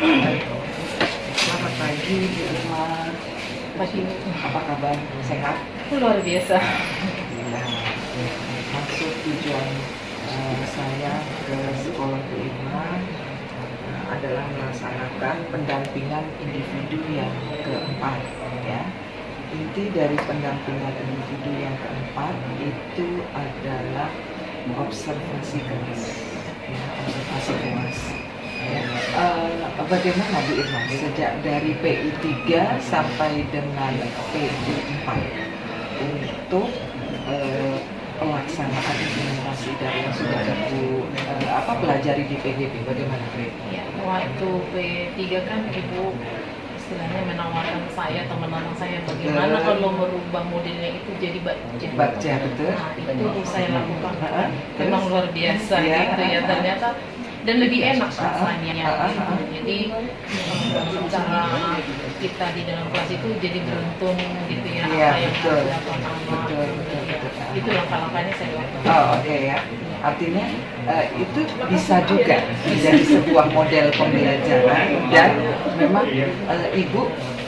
Selamat pagi, Bu Irma. Pagi. Apa kabar? Sehat? Luar biasa. Nah, maksud tujuan saya ke sekolah Bu Irma adalah melaksanakan pendampingan individu yang keempat, ya. Inti dari pendampingan individu yang keempat itu adalah observasi kelas, ya, observasi kelas. Ya. Bagaimana Bu Irma sejak dari PI 3 sampai dengan PI 4 untuk pelaksanaan implementasi dari yang sudah Ibu pelajari di PGB, bagaimana Bu? Ya, waktu P3 kan Ibu istilahnya menawarkan saya, teman-teman saya, bagaimana kalau merubah modelnya itu jadi Bakja, betul? Nah, itu saya lakukan. Memang luar biasa Ya. gitu ya, ternyata dan lebih enak rasanya gitu. Jadi cara kita di dalam kelas itu jadi beruntun gitu ya, Iya, apa yang betul. harus dilakukan Betul. itu langkah-langkahnya saya lakukan. Oh, oke, ya. Artinya itu bisa juga menjadi sebuah model pembelajaran dan memang Ibu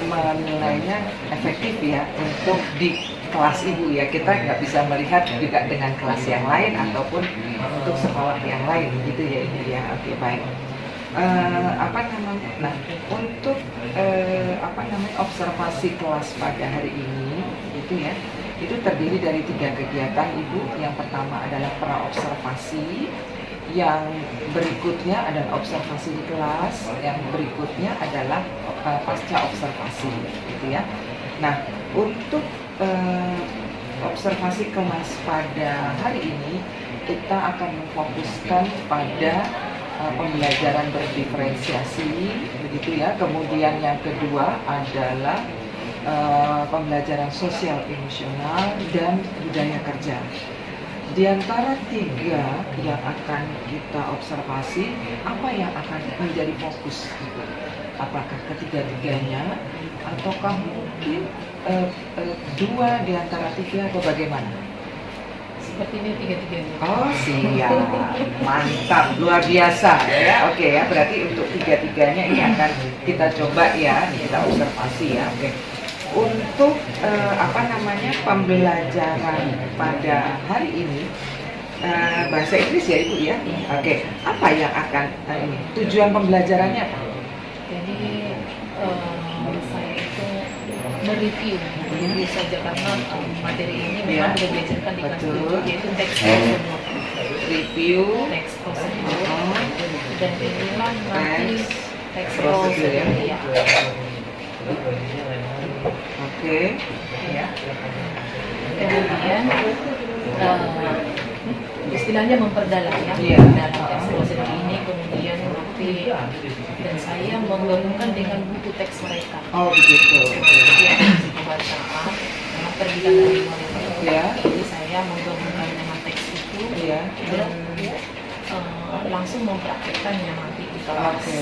menilainya efektif ya untuk di kelas Ibu ya. Kita nggak bisa melihat juga dengan kelas yang lain ataupun untuk sekolah yang lain gitu ya Ibu ya. Oke, baik. Nah, untuk observasi kelas pada hari ini gitu ya, itu terdiri dari 3 kegiatan Ibu. Yang pertama adalah praobservasi, yang berikutnya adalah observasi di kelas, yang berikutnya adalah pasca observasi gitu ya. Nah, untuk observasi kelas pada hari ini kita akan memfokuskan pada pembelajaran berdiferensiasi begitu ya. Kemudian yang kedua adalah pembelajaran sosial emosional dan budaya kerja. Di antara 3 yang akan kita observasi, apa yang akan menjadi fokus? Apakah ketiga-tiganya, ataukah mungkin 2 di antara 3 atau bagaimana? Seperti ini tiga-tiganya. Oh siap, mantap, luar biasa ya. Oke ya, berarti untuk 3-tiganya ini akan kita coba ya, kita observasi ya. Oke. Untuk pembelajaran pada hari ini bahasa Inggris ya Ibu ya. Oke, apa yang akan ini tujuan pembelajarannya apa? Jadi saya itu mereview saja karena materi ini memang sudah diajarkan di kelas 7, yaitu teks prosedur. Review, Teks prosedur dan inilah nanti teks prosedur ya. Oke, ya. Kemudian istilahnya memperdalam ya, Iya. dalam teks prosedur ini, kemudian nanti dan saya menggabungkan dengan buku teks mereka. Oh begitu. Jadi ada pembacaan, memang terbitan dari mereka. Ya. Jadi saya menggabungkan dengan teks itu Iya. dan langsung mempraktekkannya nanti di kelas. Oke.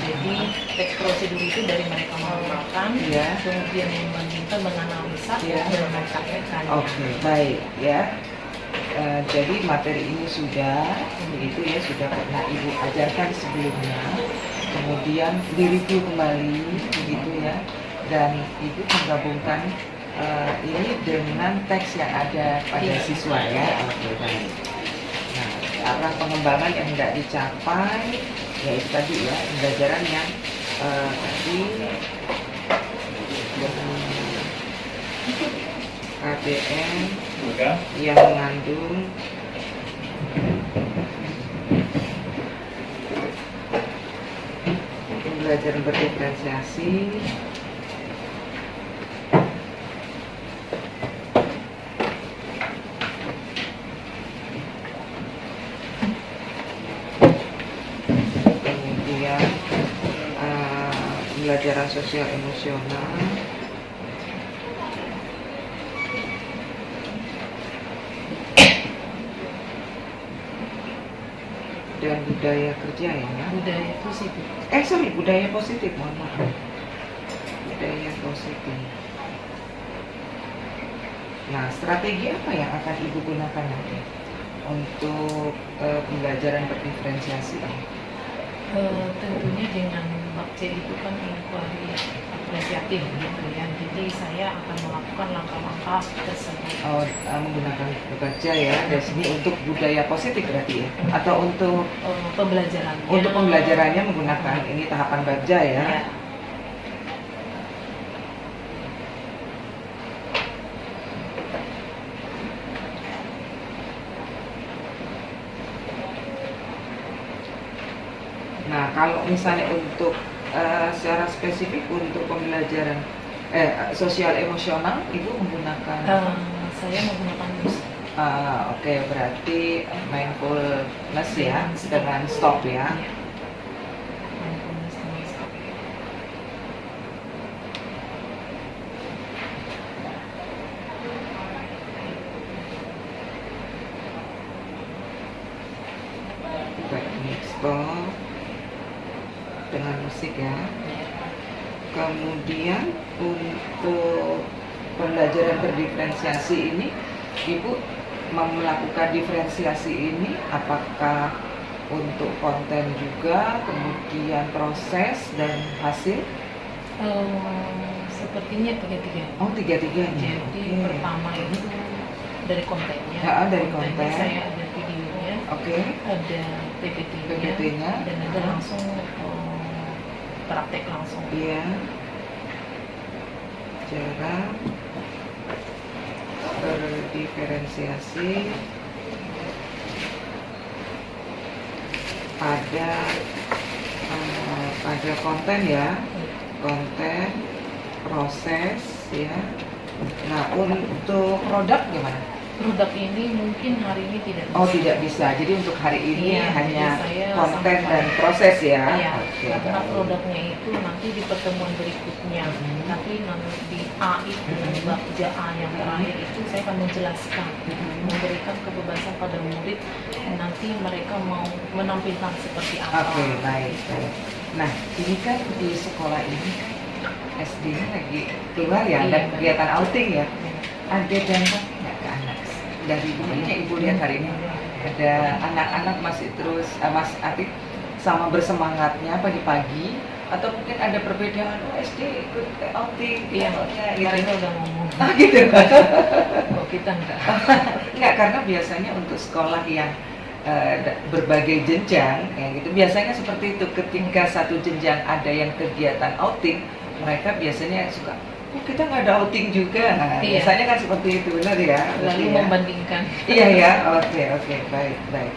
Jadi teks prosedur itu dari mereka mengumpulkan, Iya. kemudian membandingkan, menganalisa, Iya. dan mempraktekkannya. Oke, baik ya. Jadi materi ini sudah begitu ya, sudah pernah Ibu ajarkan sebelumnya, kemudian direview kembali begitu ya, dan Ibu menggabungkan ini dengan teks yang ada pada siswa ya. Oke, baik. Nah, arah pengembangan yang tidak dicapai yaitu tadi ya, pembelajaran yang tadi KBM yang mengandung pembelajaran berdiferensiasi, kemudian pembelajaran sosial emosional, dan budaya kerja ya. Budaya positif. Budaya positif, mohon maaf. Budaya positif. Nah, strategi apa yang akan Ibu gunakan nanti untuk pembelajaran berdiferensiasi? Tentunya dengan Bakce itu kan inquiry apresiatif gitu ya. Jadi saya akan melakukan langkah-langkah tersebut. Oh, menggunakan baca ya dari sini untuk budaya positif berarti ya? Atau untuk Pembelajarannya. untuk pembelajarannya menggunakan ini tahapan baca ya? Ya. Nah, kalau misalnya untuk secara spesifik untuk pembelajaran sosial emosional, Ibu menggunakan Saya menggunakan musik. oke, berarti mindfulness ya, dengan stop ya. Iya. Mindfulness dengan stop. Teknik stop dengan musik ya. Kemudian untuk pembelajaran berdiferensiasi ini, Ibu melakukan diferensiasi ini apakah untuk konten juga, kemudian proses dan hasil? Sepertinya tiga-tiga. Oh, tiga-tiganya. Jadi Oke. pertama itu dari kontennya. Ya, dari Kontennya konten. saya ada videonya, Oke. ada PPT-nya, PPT-nya. dan ada langsung praktek langsung. Iya. Cara berdiferensiasi pada konten ya, konten, proses ya. Nah, untuk produk gimana? Produk ini mungkin hari ini tidak Oh, tidak bisa. Jadi untuk hari ini Iya, hanya jadi saya konten sampai- dan proses ya. Iya, Oke, karena baik. produknya itu nanti di pertemuan berikutnya. Tapi nanti di A itu, bakja A yang terakhir itu saya akan menjelaskan, memberikan kebebasan pada murid. Nanti mereka mau menampilkan seperti apa. Oke, baik, baik. Nah, ini kan di sekolah ini SD ini lagi keluar ya, Iya, dan benar. kegiatan outing ya. Ada dampak nggak ke anak? Dari bukunya Ibu lihat hari ini ada anak-anak masih terus Mas Atik sama bersemangatnya pagi-pagi, atau mungkin ada perbedaan SD ikut outing Iya, gitu. mereka udah ngomong. Ah, gitu. Kok kita enggak? Enggak, karena biasanya untuk sekolah yang berbagai jenjang ya gitu, biasanya seperti itu. Ketika satu jenjang ada yang kegiatan outing, mereka biasanya suka, oh kita nggak ada outing juga. Nah, Iya. biasanya kan seperti itu, benar ya? Lalu Berarti ya? membandingkan. Iya ya, oke, baik, baik.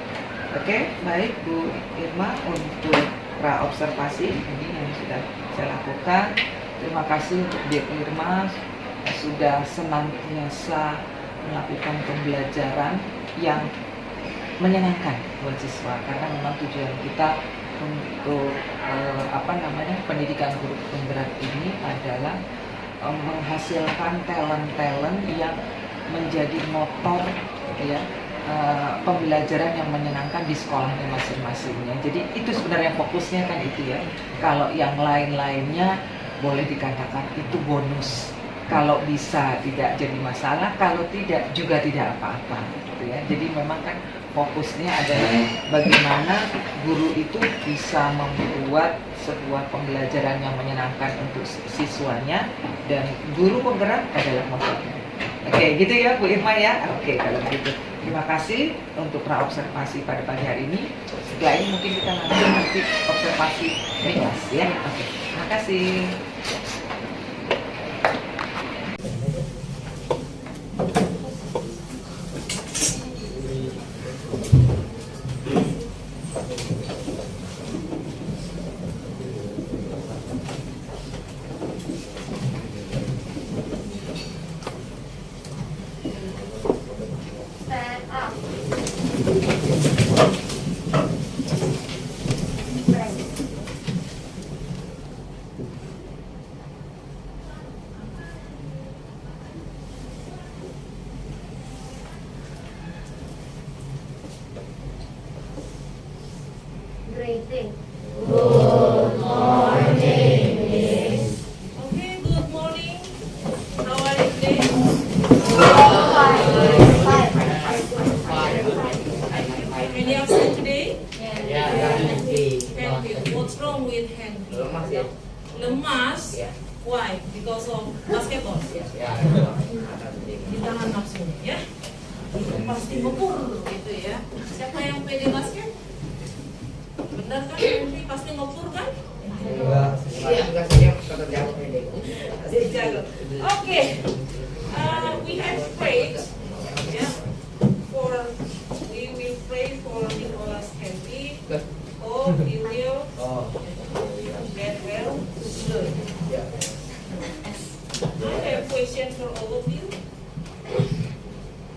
Oke, baik Bu Irma, untuk pra-observasi ini yang sudah saya lakukan. Terima kasih untuk Bu Irma sudah senantiasa melakukan pembelajaran yang menyenangkan buat siswa, karena memang tujuan kita untuk pendidikan guru penggerak ini adalah menghasilkan talent-talent yang menjadi motor ya, pembelajaran yang menyenangkan di sekolahnya masing-masingnya. Jadi itu sebenarnya fokusnya kan itu ya. Kalau yang lain-lainnya boleh dikatakan itu bonus. Kalau bisa tidak jadi masalah, kalau tidak juga tidak apa-apa gitu ya. Jadi memang kan fokusnya adalah bagaimana guru itu bisa membuat sebuah pembelajaran yang menyenangkan untuk siswanya, dan guru penggerak adalah motornya. Oke, gitu ya Bu Irma ya. Oke, kalau begitu. Terima kasih untuk pra-observasi pada pagi hari ini. Setelah ini mungkin kita lanjut nanti observasi kelas ya. Oke, terima kasih. What's wrong with Henry? Lemas ya. Lemas? Ya. Why? Because of basketball? Ya. Di tangan nafsunya ya. Pasti ngepur gitu ya. Siapa yang pede basket? Benar kan Henry pasti ngepur kan? Okay. We have prayed. Yeah. We will pray for Nicholas Henry. Oh, he will get well soon. I have a question for all of you.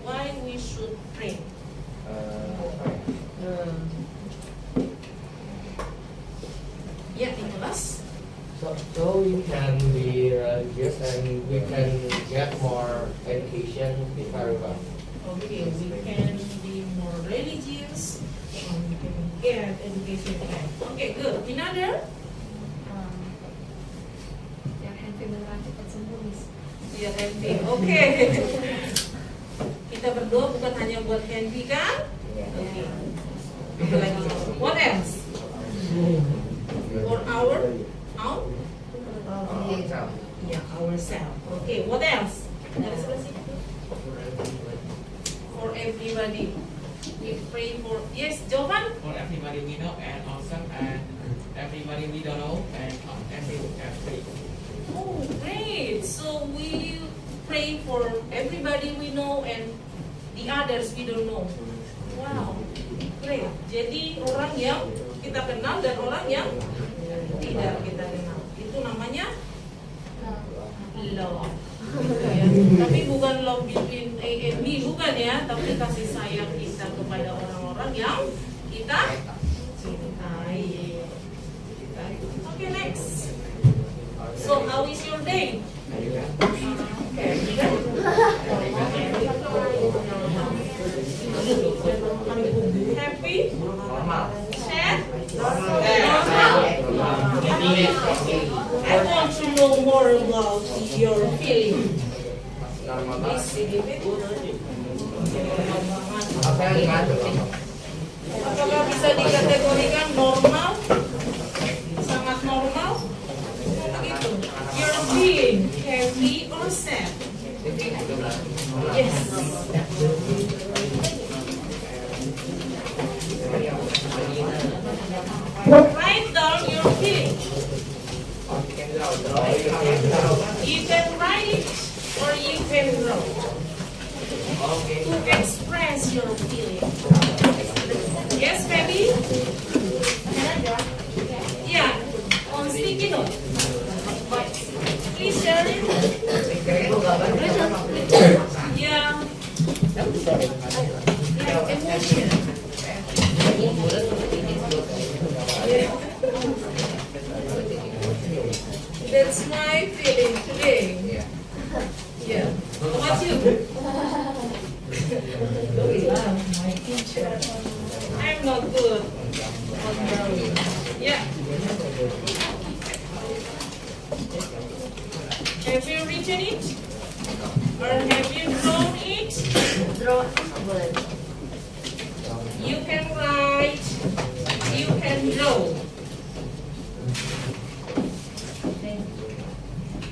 Why we should pray? Yeah, Nicholas. So we can be religious and we can get more education very well. Okay, we can be more religious and we can get education. Okay, good. Another? Yang Henry beneran cepat sembuh, Miss. Ya, Henry. Oke. Kita berdoa bukan hanya buat Henry kan? Oke. Apa lagi? What else? For our own? Yeah, ourselves. Okay, what else? Dari sebelah sini. For everybody. We pray for, yes, Jovan? For everybody we know and awesome and everybody we don't know and every. Oh, great. So we pray for everybody we know and the others we don't know. Wow, great. Jadi orang yang kita kenal dan orang yang tidak kita kenal. Itu namanya love. Ya. Tapi bukan love between A and B, bukan ya. Tapi kasih sayang kita kepada orang-orang yang kita cintai. Okay, next. So how is your day? Happy? Sad? I want to know more about your feeling. Apakah bisa dikategorikan normal? Sangat normal? Begitu. Your feeling happy or sad? Yes. Write down your feeling. You can write it or you can draw. To express your feeling. Yes, baby? Yeah, on sticky note. Please share it. Yeah. Like emotion. That's my feeling today. Yeah. How about you? My teacher. I'm not good on drawing. Yeah. Have you written it? Or have you drawn it? Draw. You can write. You can draw.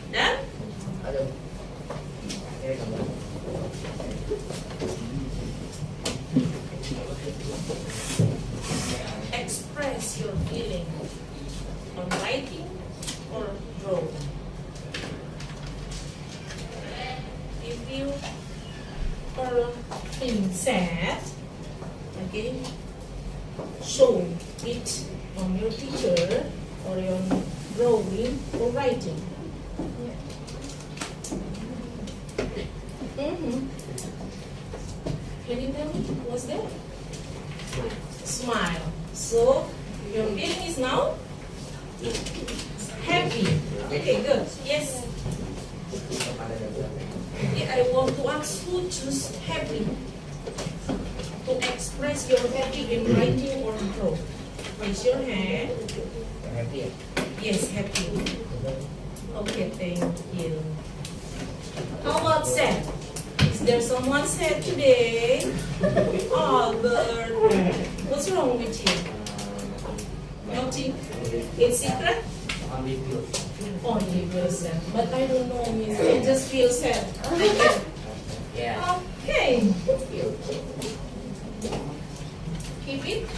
Done? Express your feeling on writing or drawing. If you are feeling sad, okay, show it on your teacher or your drawing or writing. Can you tell me what's that? Smile. So your feeling is now happy. Okay, good. Yes. Yeah, I want to ask who choose happy to express your happy in writing or draw. Raise your hand. Yes, happy. Okay, thank you. How about sad? Is there someone sad today? Albert, what's wrong with you? No naughty in secret? Only few. Only feel sad. But I don't know, Miss. I just feel sad. Yeah. Okay. Keep it.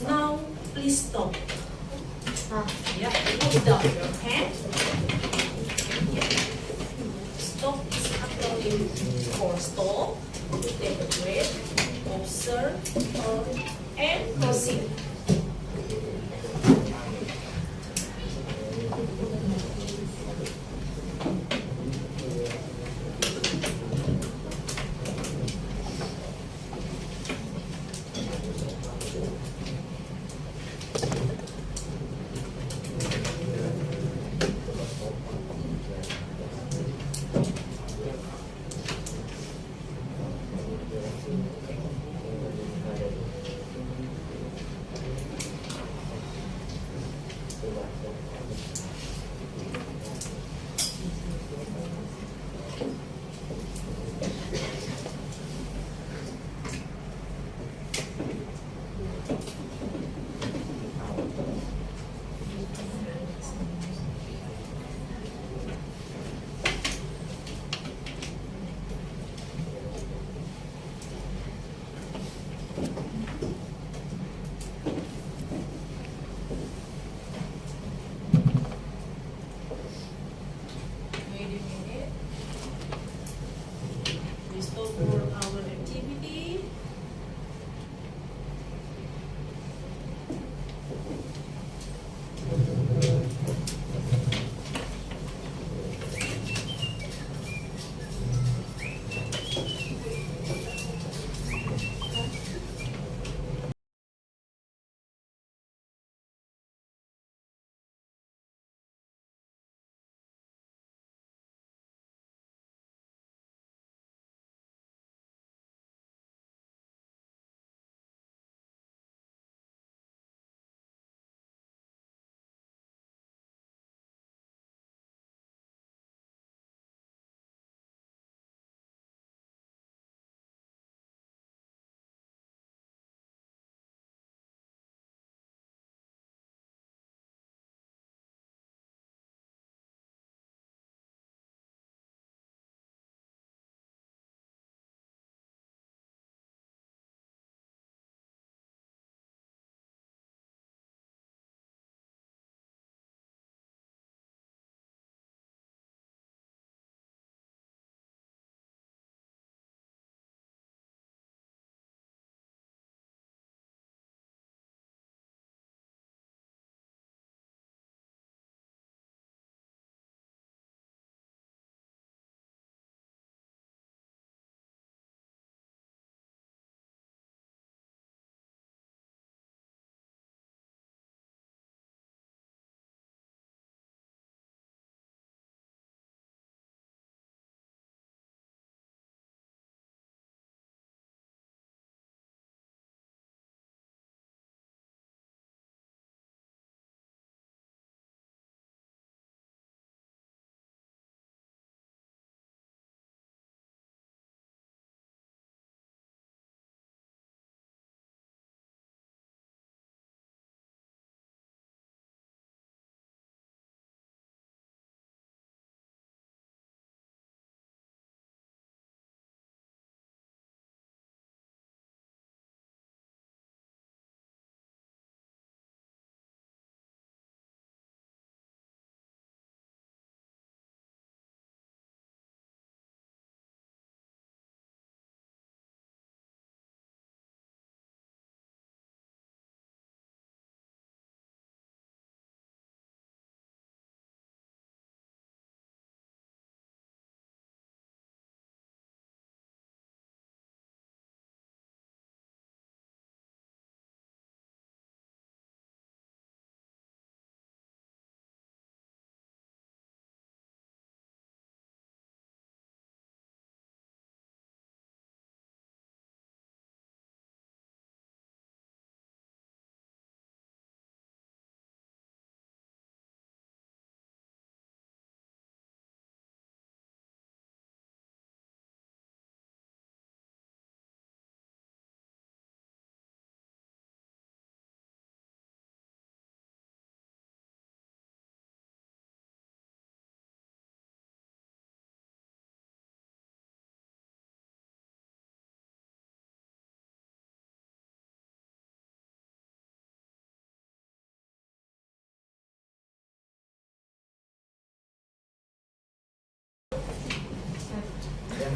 Now, please stop. Yeah, put down your hand. Yeah. Stop is acronym for stop. Take a breath, observe, and proceed.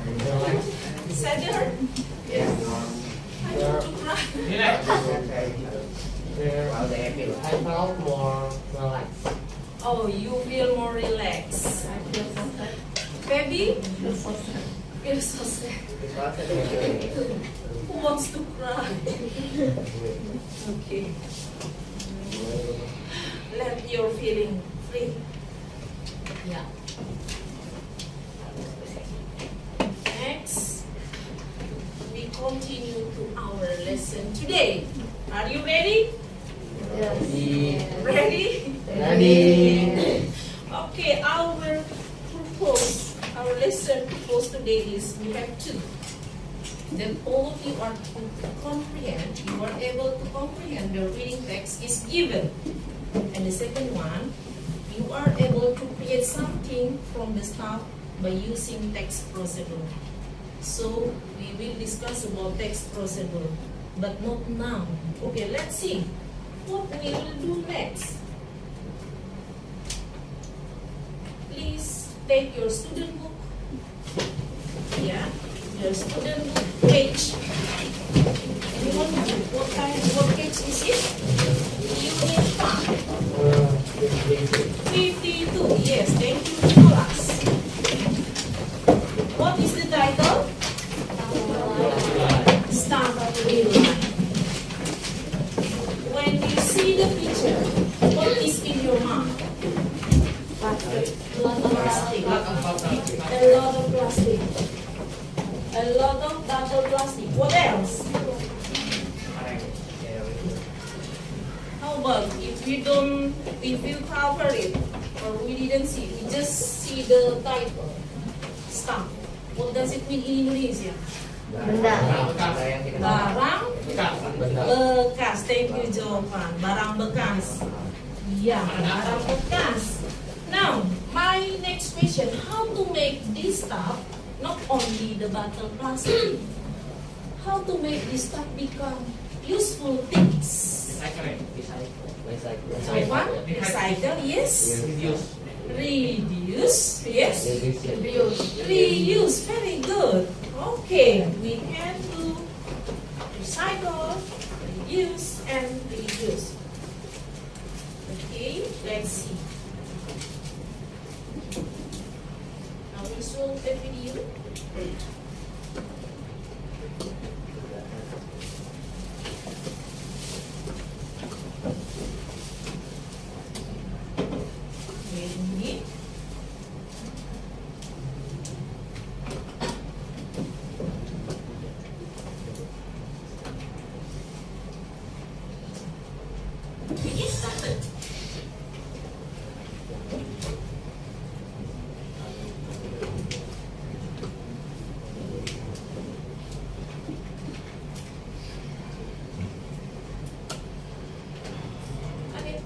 Relax. Sadder? Yes. I want to cry. Relax. There, I felt more relaxed. Oh, you feel more relaxed. I feel so sad. Baby, I feel so sad. feel so sad. Because of Who wants to cry? Okay. Let your feeling free. Yeah. Next, we continue to our lesson today. Are you ready? Yes. Ready? Ready? Okay, our lesson proposed today is we have two. Then all of you are you are able to comprehend the reading text is given. And the second one, you are able to create something from the stuff by using text procedure. So we will discuss about text procedure, but not now. Okay, let's see what we will do next. Please take your student book. Yeah, your student book page. Anyone know what page is it? Unit 52. Yes, thank you, Nicholas. What is the title? Start real life. When you see the picture, what is in your mind? Plastic. A lot of plastic. A lot of bottle plastic. What else? How about if you cover it or we didn't see, we just see the title, stuff. What does it mean in Indonesia? Barang bekas. Thank you jawaban. Barang bekas. Yeah, barang bekas. Now, my next question: how to make this stuff, not only the bottle plastic, how to make this stuff become useful things? One, recycle, yes. Reduce, yes. Reuse, very good. Okay, we can do recycle, reuse, and reduce. Okay, let's see. Now we show the video. Wait a minute. Get started. Okay.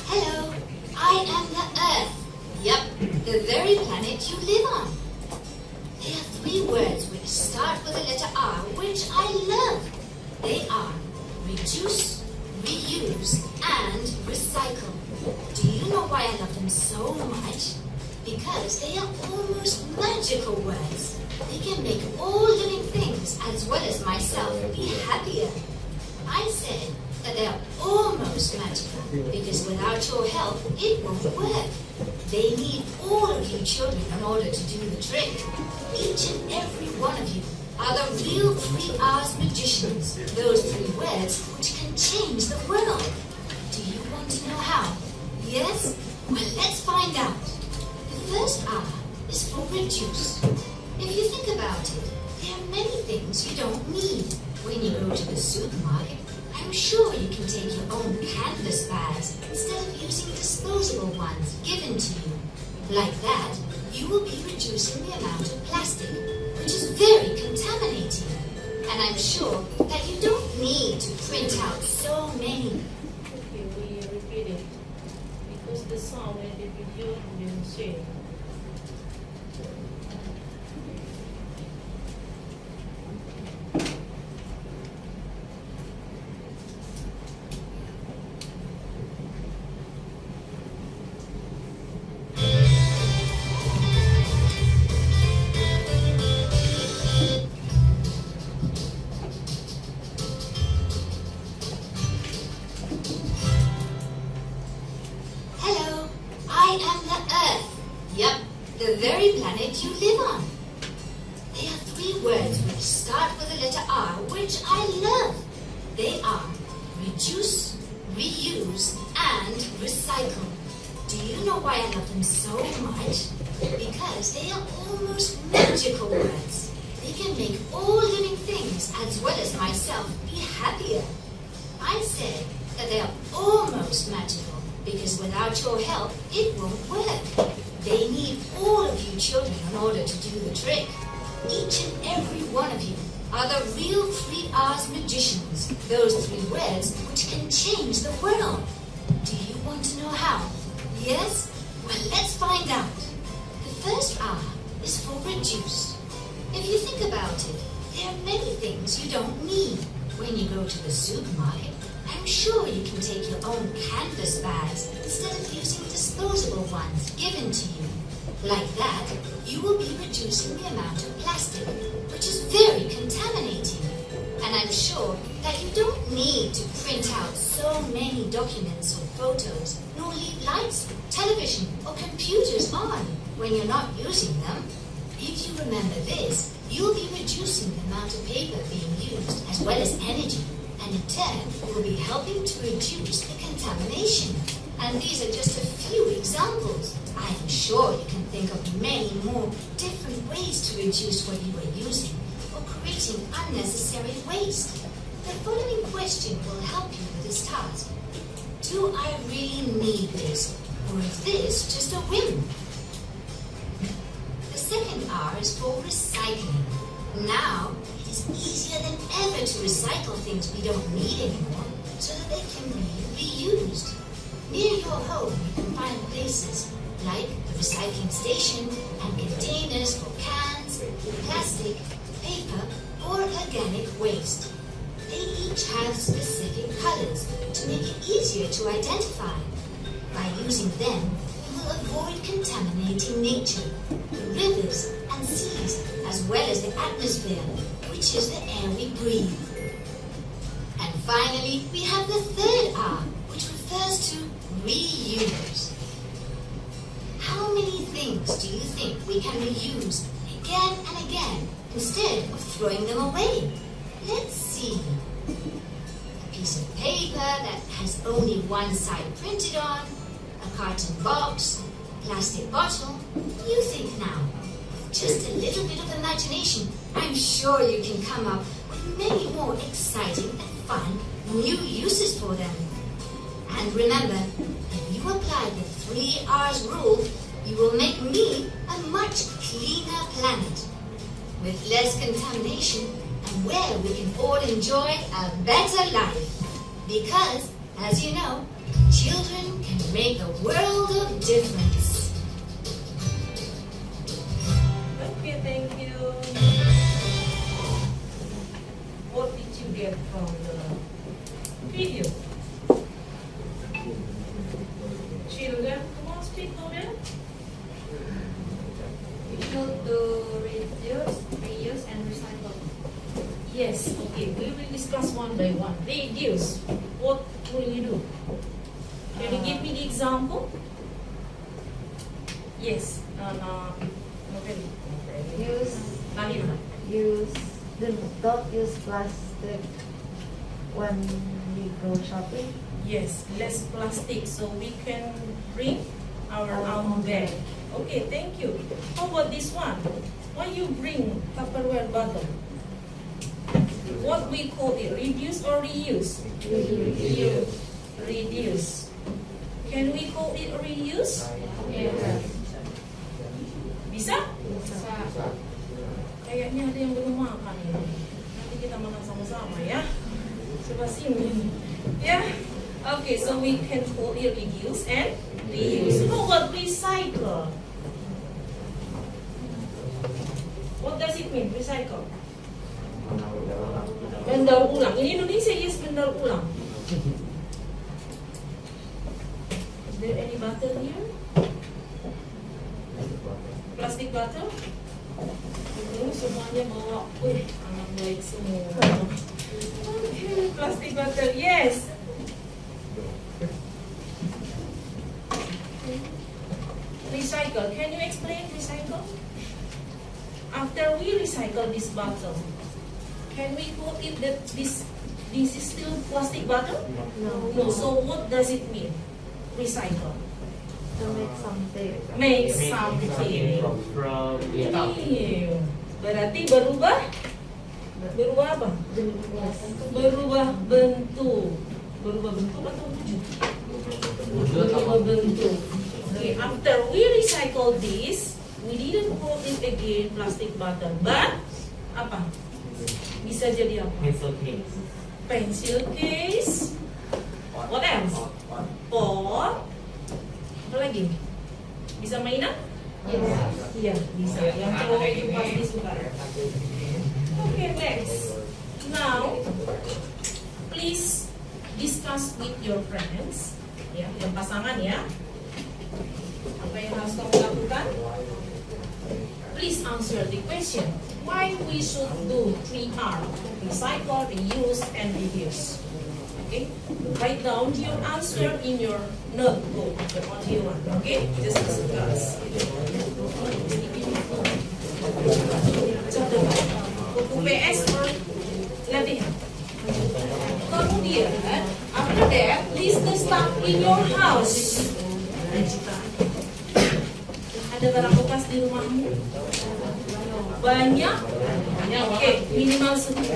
Hello, I am the Earth. Yup, the very planet you live on. There are three words which start with the letter R, which I love. They are reduce, reuse, and recycle. Do you know why I love them so much? Because they are almost magical words. They can make all living things, as well as myself, be happier. I said that they are almost magical because without your help, it won't work. They need all of you children in order to do the trick. Each and every one of you are the real 3 R's magicians. Those 3 words which can change the world. Do you want to know how? Yes? Well, let's find out. The first R is for reduce. If you think about it, there are many things you don't need. When you go to the supermarket, I'm sure you can take your own canvas bags instead of using disposable ones given to you. Like that, you will be reducing the amount of plastic, which is very contaminating. And I'm sure that you don't need to print out so many. Okay, we repeat it. was the sound in the video didn't say. Hello, I am the Earth. Yup, the very planet you live on. There are 3 words which start with the letter R, which I love. They are reduce, reuse, and recycle. Do you know why I love them so much? Because they are almost magical words. They can make all living things, as well as myself, be happier. I said that they are almost magical because without your help, it won't work. They need all of you children in order to do the trick. Each and every one of you are the real 3 R's magicians, those 3 words which can change the world. Do you want to know how? Yes? Well, let's find out. The first R is for reduce. If you think about it, there are many things you don't need. When you go to the supermarket, I'm sure you can take your own canvas bags instead of using disposable ones given to you. Like that, you will be reducing the amount of plastic, which is very contaminating. And I'm sure that you don't need to print out so many documents or photos, nor leave lights, television, or computers on when you're not using them. If you remember this, you'll be reducing the amount of paper being used, as well as energy, and in turn, you'll be helping to reduce the contamination. And these are just a few examples. I am sure you can think of many more different ways to reduce what you are using, or creating unnecessary waste. The following question will help you with this task. Do I really need this, or is this just a whim? The second R is for recycling. Now, it is easier than ever to recycle things we don't need anymore so that they can be reused. Near your home, you can find places like the recycling station and containers for cans, plastic, paper, or organic waste. They each have specific colors to make it easier to identify. By using them, we will avoid contaminating nature, the rivers and seas, as well as the atmosphere, which is the air we breathe. And finally, we have the third R, which refers to reuse. How many things do you think we can reuse again and again instead of throwing them away? Let's see. A piece of paper that has only one side printed on, a carton box, a plastic bottle. You think now. With just a little bit of imagination, I'm sure you can come up with many more exciting and fun new uses for them. And remember, if you apply the 3 R's rule, you will make me a much cleaner planet with less contamination and where we can all enjoy a better life. Because, as you know, children can make a world of difference. Okay, thank you. What did you get from the video? Children, come on, speak to them. We should do reduce, reuse, and recycle. Yes, okay, we will discuss one by one. Reduce, what will you do? Can you give me the example? Yes, Don't use plastic when we go shopping. Yes, less plastic so we can bring our own bag. Okay, thank you. How about this one? Why you bring Tupperware bottle? What we call it, reduce or reuse? Reduce. Reduce. Can we call it reuse? Bisa? Kayaknya ada yang belum makan ini. Nanti kita makan sama-sama ya. Coba sini. Ya. Okay, so we can call it reduce and reuse. How about recycle? What does it mean, recycle? Mendaur ulang. In Indonesia, yes, mendaur ulang. Is there any bottle here? Plastic bottle? Semuanya bawa. Wih, anak baik semua. Okay, plastic bottle, yes. Recycle. Can you explain recycle? After we recycle this bottle, can we put it that this is still plastic bottle? No. So what does it mean? Recycle. To make something. Make something. From Iya. Berarti berubah? Berubah apa? Berubah bentuk. Berubah bentuk atau wujud? Berubah bentuk. Okay, after we recycle this, we didn't put it again plastic bottle, but apa? Bisa jadi apa? pencil case. Pencil case. What else? Pot. Apa lagi? Bisa mainan? Iya, bisa. Yang cowok itu pasti suka. Okay, next. Now, please discuss with your friends. Ya, yang pasangan ya. Apa yang harus kamu lakukan? Please answer the question. Why we should do 3R? Recycle, reuse, and reduce. Okay? Write down your answer in your notebook. The only one. Okay? Just discuss. Contoh buku PS or latihan. Kemudian, after that, list the stuff in your house. Ada barang bekas di rumahmu? Banyak? Oke, minimal 10.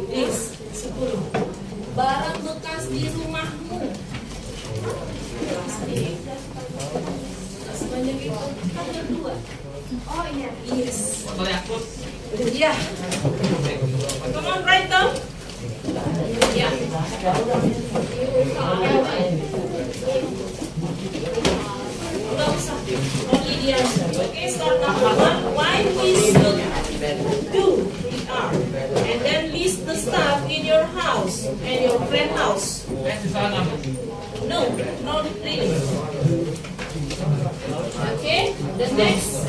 List 10. Barang bekas di rumahmu? Pasti. Sebanyak itu kan berdua. Oh iya. Yes. Boleh aku? Iya. Come on, write down. Ya. Nggak usah. Only the answer. Okay, start number 1. Why we should do 3R? And then list the stuff in your house and your friend house. No, not really. Okay, the next.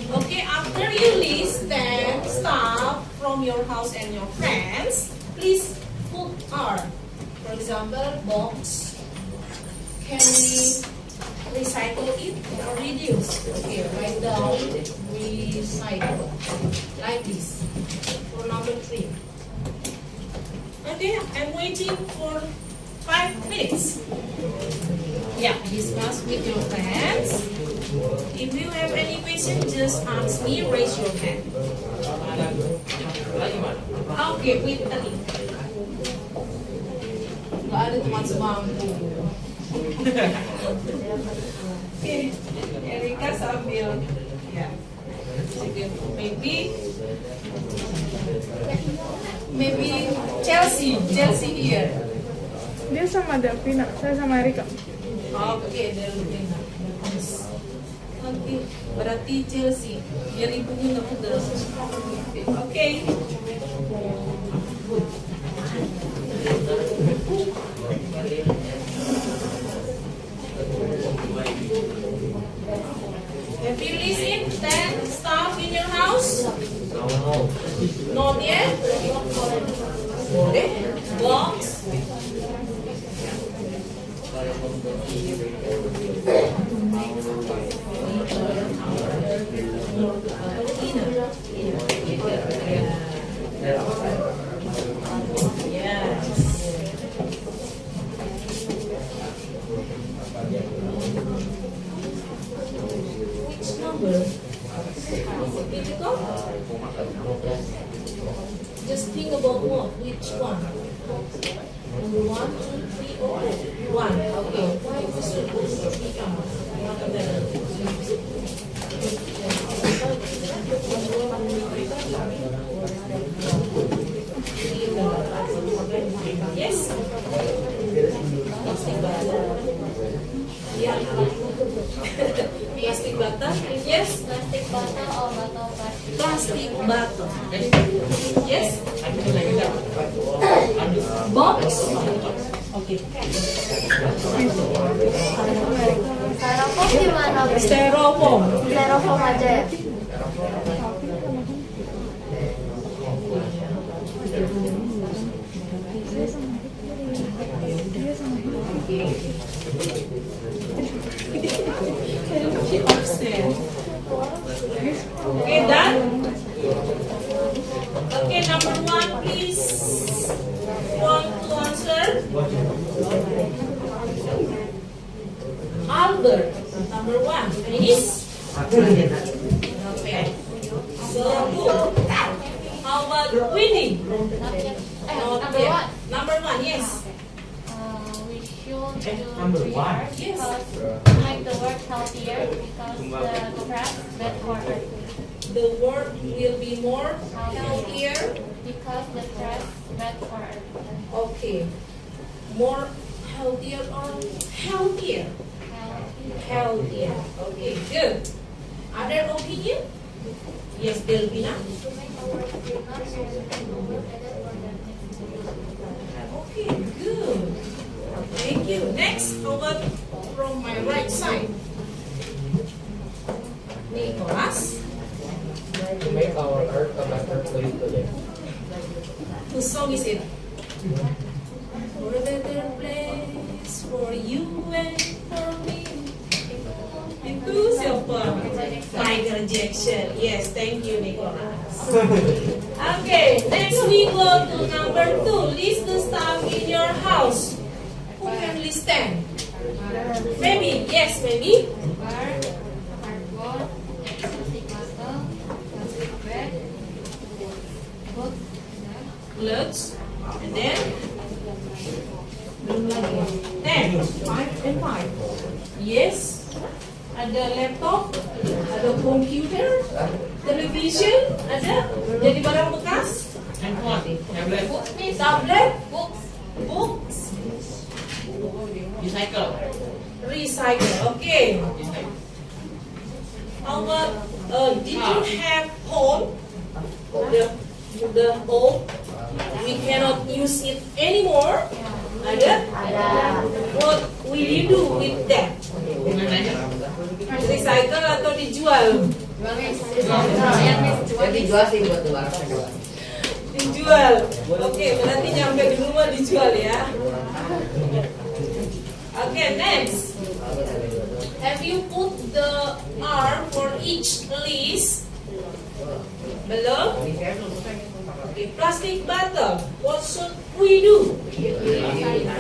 Okay, after you list 10 stuff from your house and your friends, please put R. For example, box. Can we recycle it or reduce? Okay, write down recycle. Like this. For number 3. Okay, I'm waiting for 5 minutes. Yeah, discuss with your friends. If you have any question, just ask me, raise your hand. Okay, wait tadi. Gak ada teman sebangku. Oke, Erika sambil ya. Maybe Chelsea here. Dia sama Davina, saya sama Erika. Oke, Delvina. Oke, berarti Chelsea. Biar ibunya nggak muda. Oke. Have you listed 10 stuff in your house? Not yet? Okay. Box. Which number? Difficult? Just think about what? Which one? Number 1, 2, 3, or 1. Okay. Why is this supposed to be on? plastic bottle. Yeah. Plastic bottle. Yes. Plastic bottle or bottle plastic? Plastic bottle. Yes. Box. Okay. Styrofoam gimana? Bu? Styrofoam. Styrofoam aja ya? Okay, done. Okay, number 1, please. Want to answer? Albert. Number 1 is. Okay. So good. How about Winnie? Not yet. Not Number yet. one. Number 1, yes. We should do Number 3 one. hours Yes. because make the work healthier because the crab bad for us. The world will be more healthier. Because the crab bad for us. Okay. More healthier or healthier? Healthier. Okay, good. Other opinion? Yes, Delvina. To make our food not so complicated for the next day. Okay, good. Thank you. Next, over from my right side. Nicholas. To make our earth a better place to live. Whose song is it? For a better place for you and for me. Itu siapa? Michael Jackson. Yes, thank you, Nicholas. Okay, next we go to number 2. List the stuff in your house. Who can list 10? Maybe, yes, maybe. Cardboard, plastic bottle, plastic bag, book, Clothes. And then? Belum lagi. 10. 5 and 5. Yes. Ada laptop, ada computer, television, ada. Jadi barang bekas. Handphone, tablet, Tablet, books, recycle. recycle. Okay. How about, did you have phone? The old, we cannot use it anymore. Ada? What will you do with that? Recycle atau dijual? Dijual sih buat luar. Dijual. Oke, berarti nyampe di rumah dijual ya. Oke, next. Have you put the R for each list? Belum? Okay, plastic bottle. What should we do?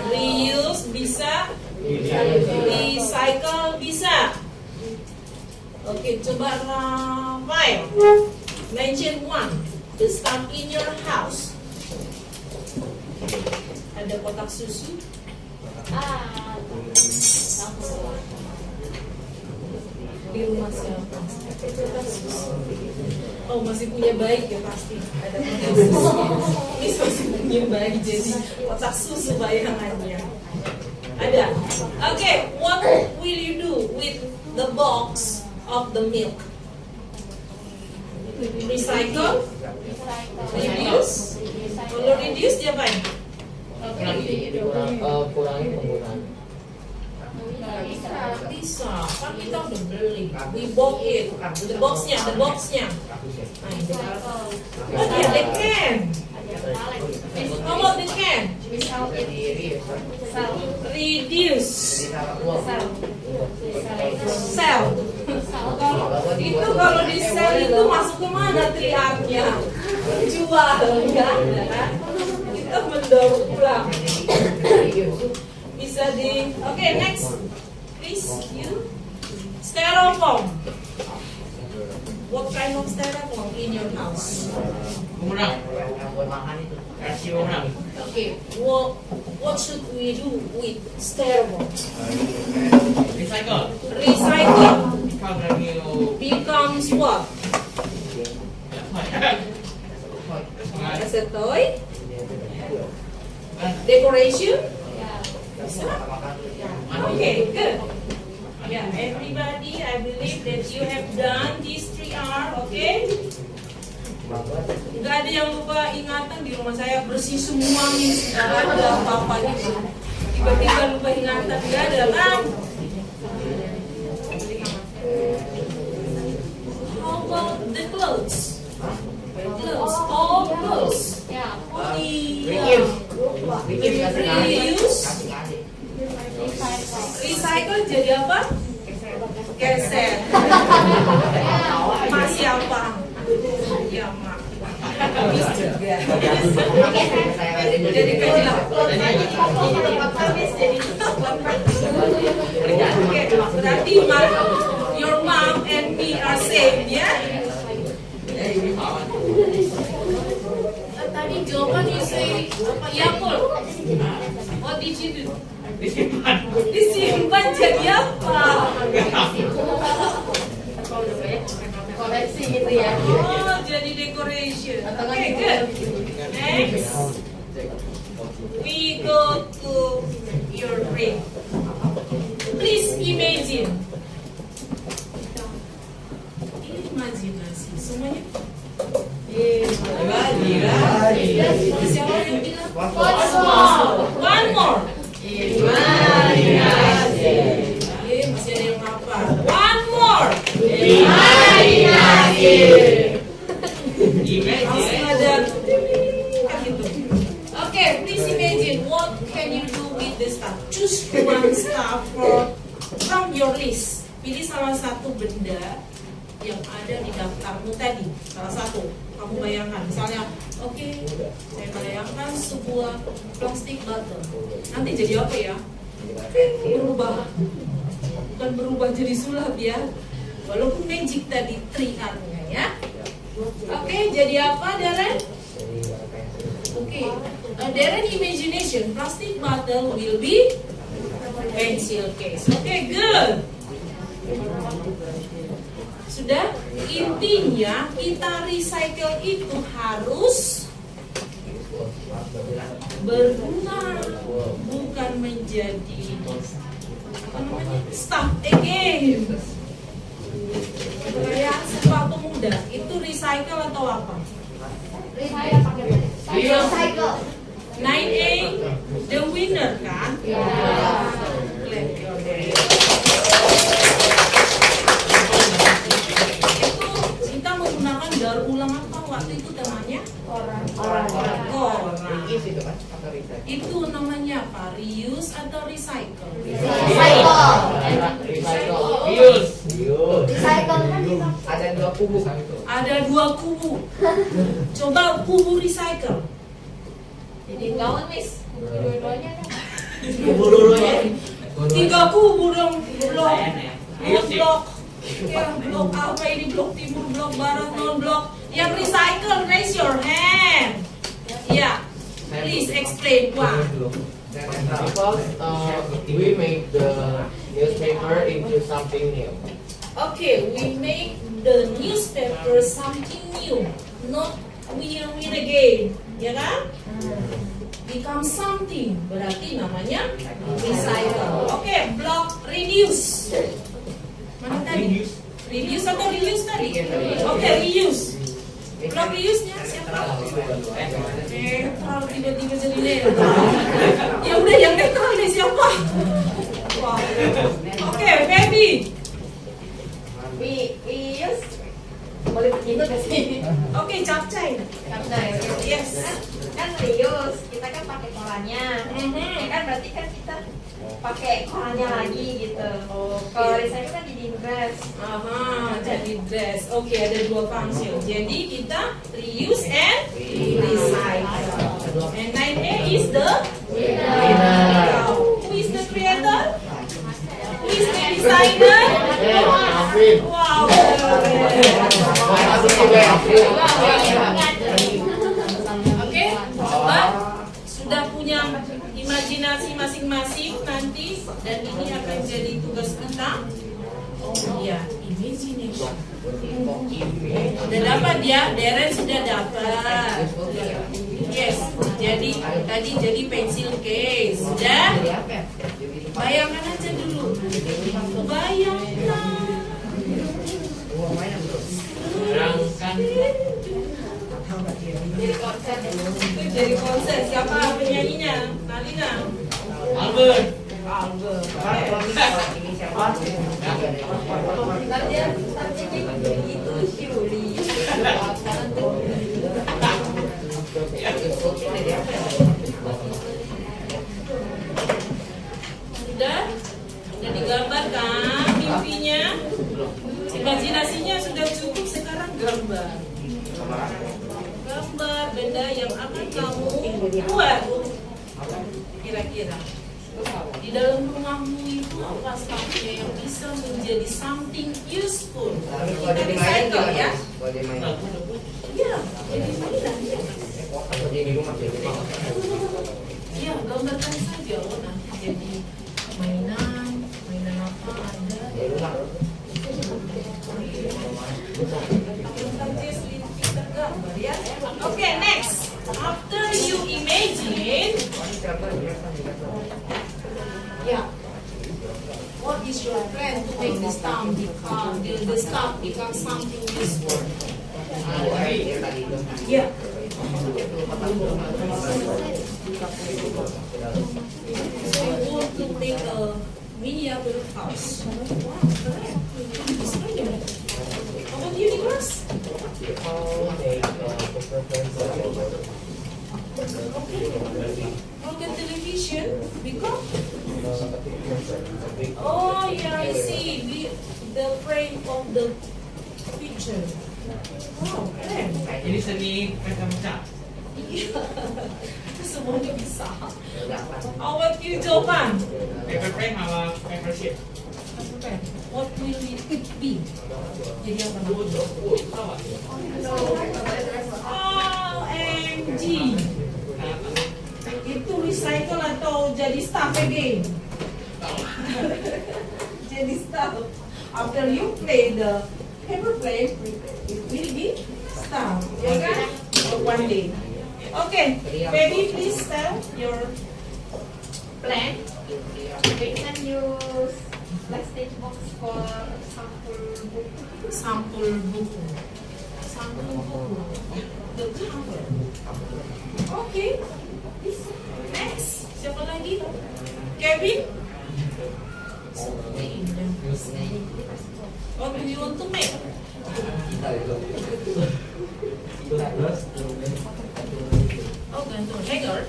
Reuse bisa, recycle bisa. Oke, coba Rafael. Mention one. The stuff in your house. Ada kotak susu. Di rumah siapa? Kotak susu. Oh, masih punya bayi ya pasti. Ada kotak susu. Ini masih punya bayi jadi kotak susu bayangannya. Ada. Okay, what will you do with the box of the milk? Recycle? Reduce? Kalau reduce diapain? Kurangi penggunaan. Bisa, kan kita udah beli. We bought it. The boxnya. Oh yeah, they can. How about they can? Reduce. Sell. Itu kalau di sell itu masuk ke mana teriaknya? Jual, enggak ada kan? Kita mendaur ulang. Bisa di. Okay, next. Please, you. Styrofoam. What kind of styrofoam in your house? Bumerang. Kasih orang. Okay, what should we do with styrofoam? Recycle. Recycle Kalau you becomes what? As a toy? Decoration? Bisa? Okay, good. Yeah, everybody, I believe that you have done these 3R, okay? Nggak ada yang lupa ingatan di rumah saya, bersih semua nih, nggak ada apa-apa gitu. Tiba-tiba lupa ingatan, nggak ada kan? How about the clothes? Clothes, all clothes. Yeah. Oh iya. Reuse. Recycle jadi apa? Keset. Masih apa? Ya mak. Habis juga. Jadi kejelak. Habis jadi. Oke, berarti your mom and me are same ya? Tadi jawaban you say apa? Yakult. What did you do? Disimpan jadi apa? Koleksi gitu ya. Oh, jadi decoration. Okay, good. Next, we go to your brain. Please imagine. Imajinasi semuanya. Siapa yang bilang? One more. Imajinasi. Masih ada yang hafal. One more. Imajinasi. Langsung ada kan gitu. Okay, please imagine what can you do with this stuff. Choose one stuff from your list. Pilih salah satu benda yang ada di daftarmu tadi. Salah satu. Kamu bayangkan, misalnya, oke, saya bayangkan sebuah plastik bottle. Nanti jadi apa ya? Berubah. Bukan berubah jadi sulap ya. Walaupun magic tadi 3R-nya ya. Oke, jadi apa, Darren? Oke, Darren imagination, plastic bottle will be pencil case. Oke, good. Sudah, intinya kita recycle itu harus berguna, bukan menjadi stuff again. Kayak sepatu muda, itu recycle atau apa? Recycle. 9A, the winner kan? Clap your hands. Kita menggunakan daur ulang apa waktu itu namanya? Koran. Itu namanya apa? Reuse atau recycle? Recycle. Ada dua kubu. Ada dua kubu. Coba kubu recycle. Jadi gaun, Miss. Dua-duanya kan. Tiga kubu dong. Blok. Ya, blok apa ini? Blok timur, blok barat, non blok. Yang recycle, raise your hand. Ya, please explain why. Because we make the newspaper into something new. Okay, we make the newspaper something new, not win again, ya kan? Become something, berarti namanya recycle. Okay, block reduce. Mana tadi? Reduce atau reuse tadi? Okay, reuse. Block reuse-nya siapa? Netral, tiba-tiba jadi netral. Ya udah, yang netral nih siapa? Wow. Okay, baby. We use boleh begini nggak sih? Oke, capcay. Yes. Kan reuse, kita kan pakai korannya. Ya kan berarti kan kita pakai korannya lagi gitu. Kalau recycle kan jadi dress. Aha, jadi dress. Oke, ada dua function. Jadi kita reuse and recycle. And 9A is the winner. Who is the creator? Who is the designer? Wow. Oke, coba sudah punya imajinasi masing-masing nanti, dan ini akan jadi tugas kita. Ya, imagination. Sudah dapat ya, Darren sudah dapat. Yes, jadi tadi jadi pencil case. Sudah? Bayangkan aja dulu. Bayangkan. Berangkat. Jadi konser. Siapa penyanyinya? Nalina. Albert. Albert. Itu Shuli. Sudah digambarkan mimpinya, imajinasinya sudah cukup. Sekarang gambar benda yang akan kamu buat. Kira-kira di dalam rumahmu itu apa saja yang bisa menjadi something useful? Kita recycle ya. Iya, jadi mainan ya. Iya, gambarkan saja. Oh, nanti jadi mainan apa ada? Gambar ya. Oke, next. After you imagine, yeah, what is your plan to make the stuff become something useful? Yeah. So you want to make a miniature house. Wow, keren. How about you, Nicholas? Look television become. Oh yeah, I see the frame of the picture. Wow, keren. Ini seni kaca-kaca. Iya, semuanya bisa. How about you, Jovan? Paper frame sama paper sheet. What will it be? Jadi apa namanya? OMG. Itu recycle atau jadi stuff again? Jadi stuff. After you play the paper plate, it will be stuff. Ya kan? One day. Okay, baby, please tell your Plan. We can use plastic box for sample book. sampul buku. The cover. Okay. Next. Siapa lagi? Kevin? What do you want to make? Oh, gantung hanger.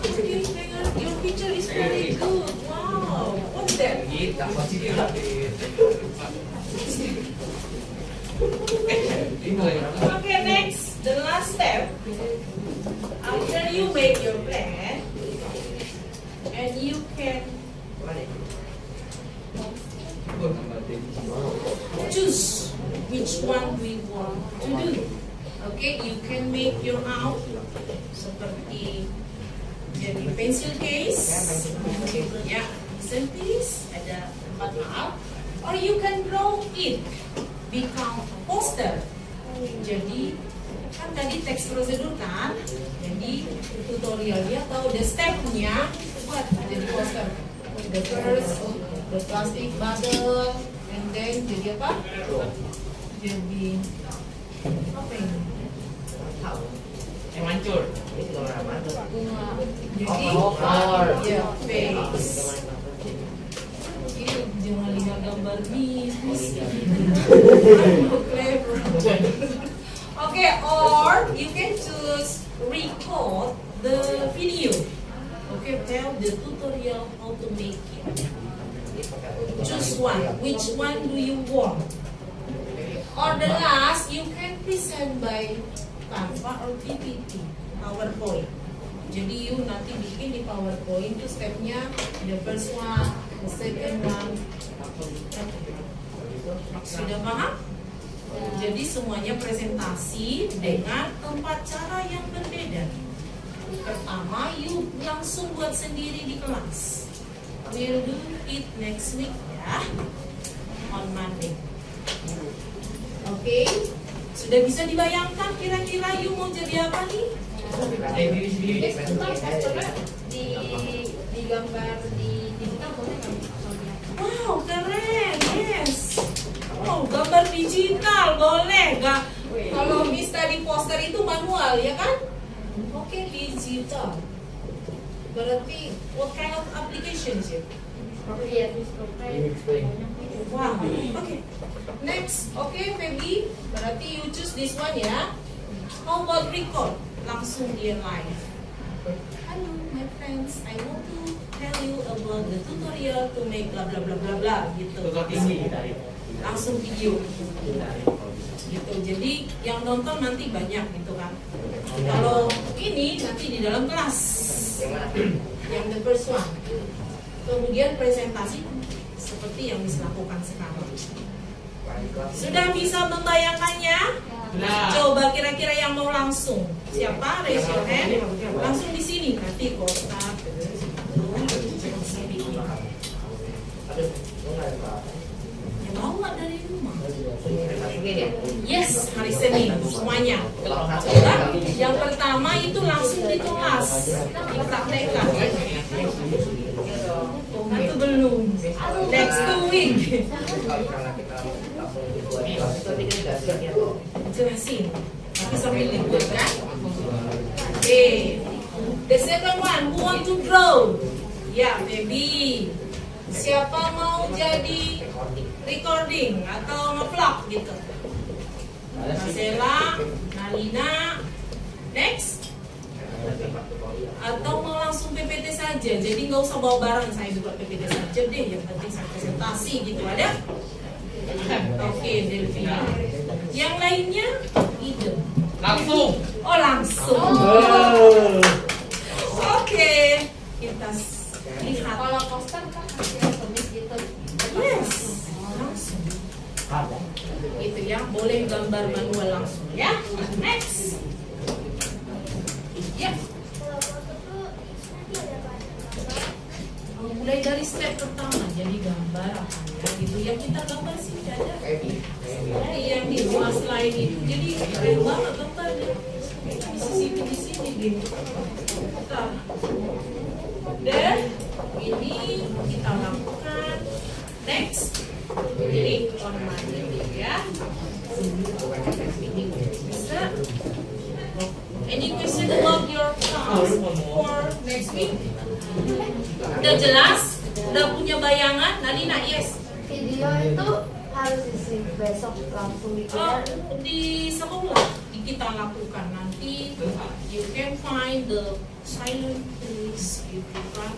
Okay, hanger. Your picture is very good. Wow. What's that? Okay, next. The last step. After you make your plan, and you can choose which one we want to do. Okay, you can make your own seperti jadi pencil case, ya, pencil case ada 4 hal, or you can draw it become poster. Jadi kan tadi teks prosedur kan, jadi tutorialnya atau the stepnya buat jadi poster. The first, the plastic bottle, and then jadi apa? Jadi apa ini? Tahu. Yang mancur. Bunga. Jadi ya face. Ini jangan lihat gambar bisnis. Clever. Okay, or you can choose record the video. Okay, tell the tutorial how to make it. Choose one. Which one do you want? Or the last, you can present by Canva or PPT, PowerPoint. Jadi you nanti bikin di PowerPoint itu stepnya, the first one, the second one. Sudah paham? Jadi semuanya presentasi dengan 4 cara yang berbeda. Pertama, you langsung buat sendiri di kelas. We'll do it next week ya, on Monday. Oke, sudah bisa dibayangkan kira-kira you mau jadi apa nih? Di digambar di digital boleh nggak? Wow, keren, yes. Oh, gambar digital boleh nggak? Kalau Miss tadi poster itu manual, ya kan? Oke, digital. Berarti what kind of application sih? Iya, terus You explain. Wow, oke. Next, oke, Feby. Berarti you choose this one ya. How about record? Langsung dia live. Hello, my friends. I want to tell you about the tutorial to make bla bla bla bla bla gitu. Langsung video. Gitu. Jadi yang nonton nanti banyak gitu kan. Kalau ini nanti di dalam kelas. Yang the first one. Kemudian presentasi seperti yang bisa lakukan sekarang. Sudah bisa membayangkannya? Nah. Coba kira-kira yang mau langsung. Siapa? Raise your hand. Langsung di sini. Nanti kotak. Ya bawa dari rumah. Yes, hari Senin semuanya. Coba yang pertama itu langsung di kelas dipraktekkan. Itu belum. Next week. Jelasin. Tapi sambil libur kan? Oke. The second one, who want to draw? Ya, maybe. Siapa mau jadi recording atau nge-vlog gitu? Marcella, Nalina, next? Atau mau langsung PPT saja? Jadi nggak usah bawa barang, saya buka PPT saja deh. Yang penting saya presentasi gitu, ada? Oke, Delvi. Yang lainnya? Ide. Langsung. Oh, langsung. Oke, kita lihat. kalau poster kan hasil tulis gitu. Yes, langsung. Gitu ya, boleh gambar manual langsung ya. Next. Ya. Mulai dari step pertama, jadi gambar apa ya gitu. Yang kita gambar sih ada. Yang di dua slide itu, jadi keren banget gambarnya. Di sini gitu. Dan ini kita lakukan. Next. Jadi on Monday ya. Bisa. Any question about your class for next week? Udah jelas? Udah punya bayangan? Nalina, yes. Video itu harus isi besok langsung Oh, dikirim. di sekolah kita lakukan nanti. You can find the silent place gitu kan,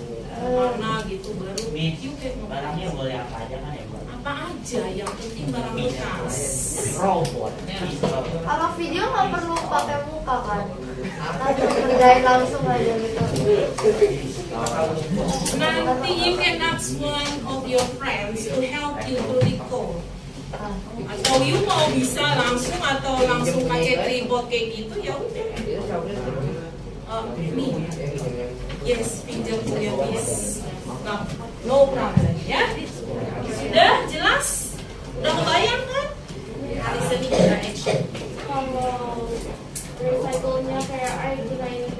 mana gitu baru you can Barangnya boleh apa aja kan ya Bu? apa aja yang penting barang bekas. Robot. Kalau video nggak perlu pakai muka kan? Atau kerjain langsung aja gitu. Nanti you can ask one of your friends to help you to record. Atau you mau bisa langsung atau langsung pakai tripod kayak gitu ya udah. Me. Yes, pinjam punya Miss. No problem ya. Sudah jelas? Udah kebayang kan? Hari Senin kita action. Kalau recycle-nya kayak air gunain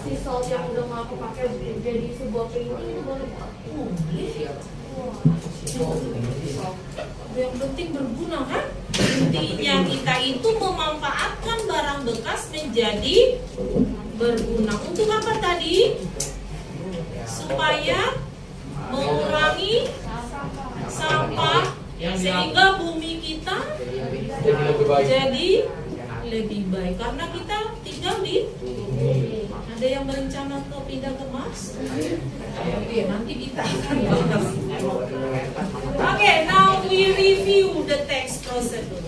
sea salt yang udah nggak aku pakai jadi sebuah painting itu boleh nggak? Yang penting berguna kan? Intinya kita itu memanfaatkan barang bekas menjadi berguna. Untuk apa tadi? Supaya mengurangi sampah sehingga bumi kita jadi lebih baik karena kita tinggal di ada yang berencana ke pindah ke Mars. Oke, nanti kita akan bahas. Oke, now we review the text procedure.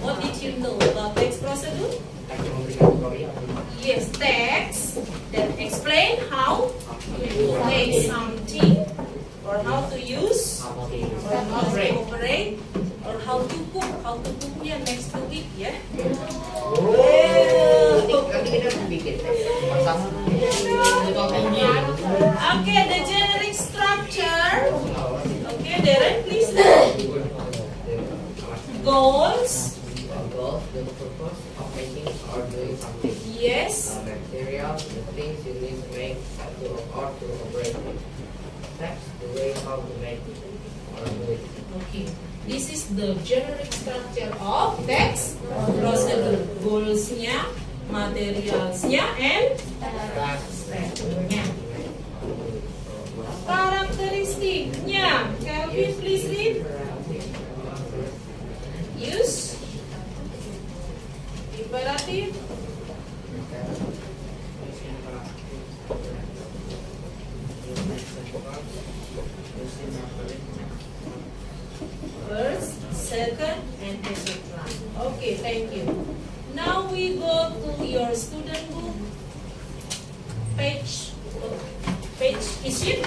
What did you know about text procedure? Yes, text that explain how to make something or how to use or how to operate or how to cook. How to cooknya next week ya. Okay, the generic structure. Okay, Darren, please. Goals, bottles, the purpose of making or doing something. Yes. Materials, the things you need to make or to operate it. Steps, the way how to make or do it. Okay. This is the generic structure of text procedure. Goals-nya, materials-nya, and step-nya. Karakteristiknya. Kelvin, please read. Use. Imperatif. First, second, and etc. Okay, thank you. Now we go to your student book. Page is it?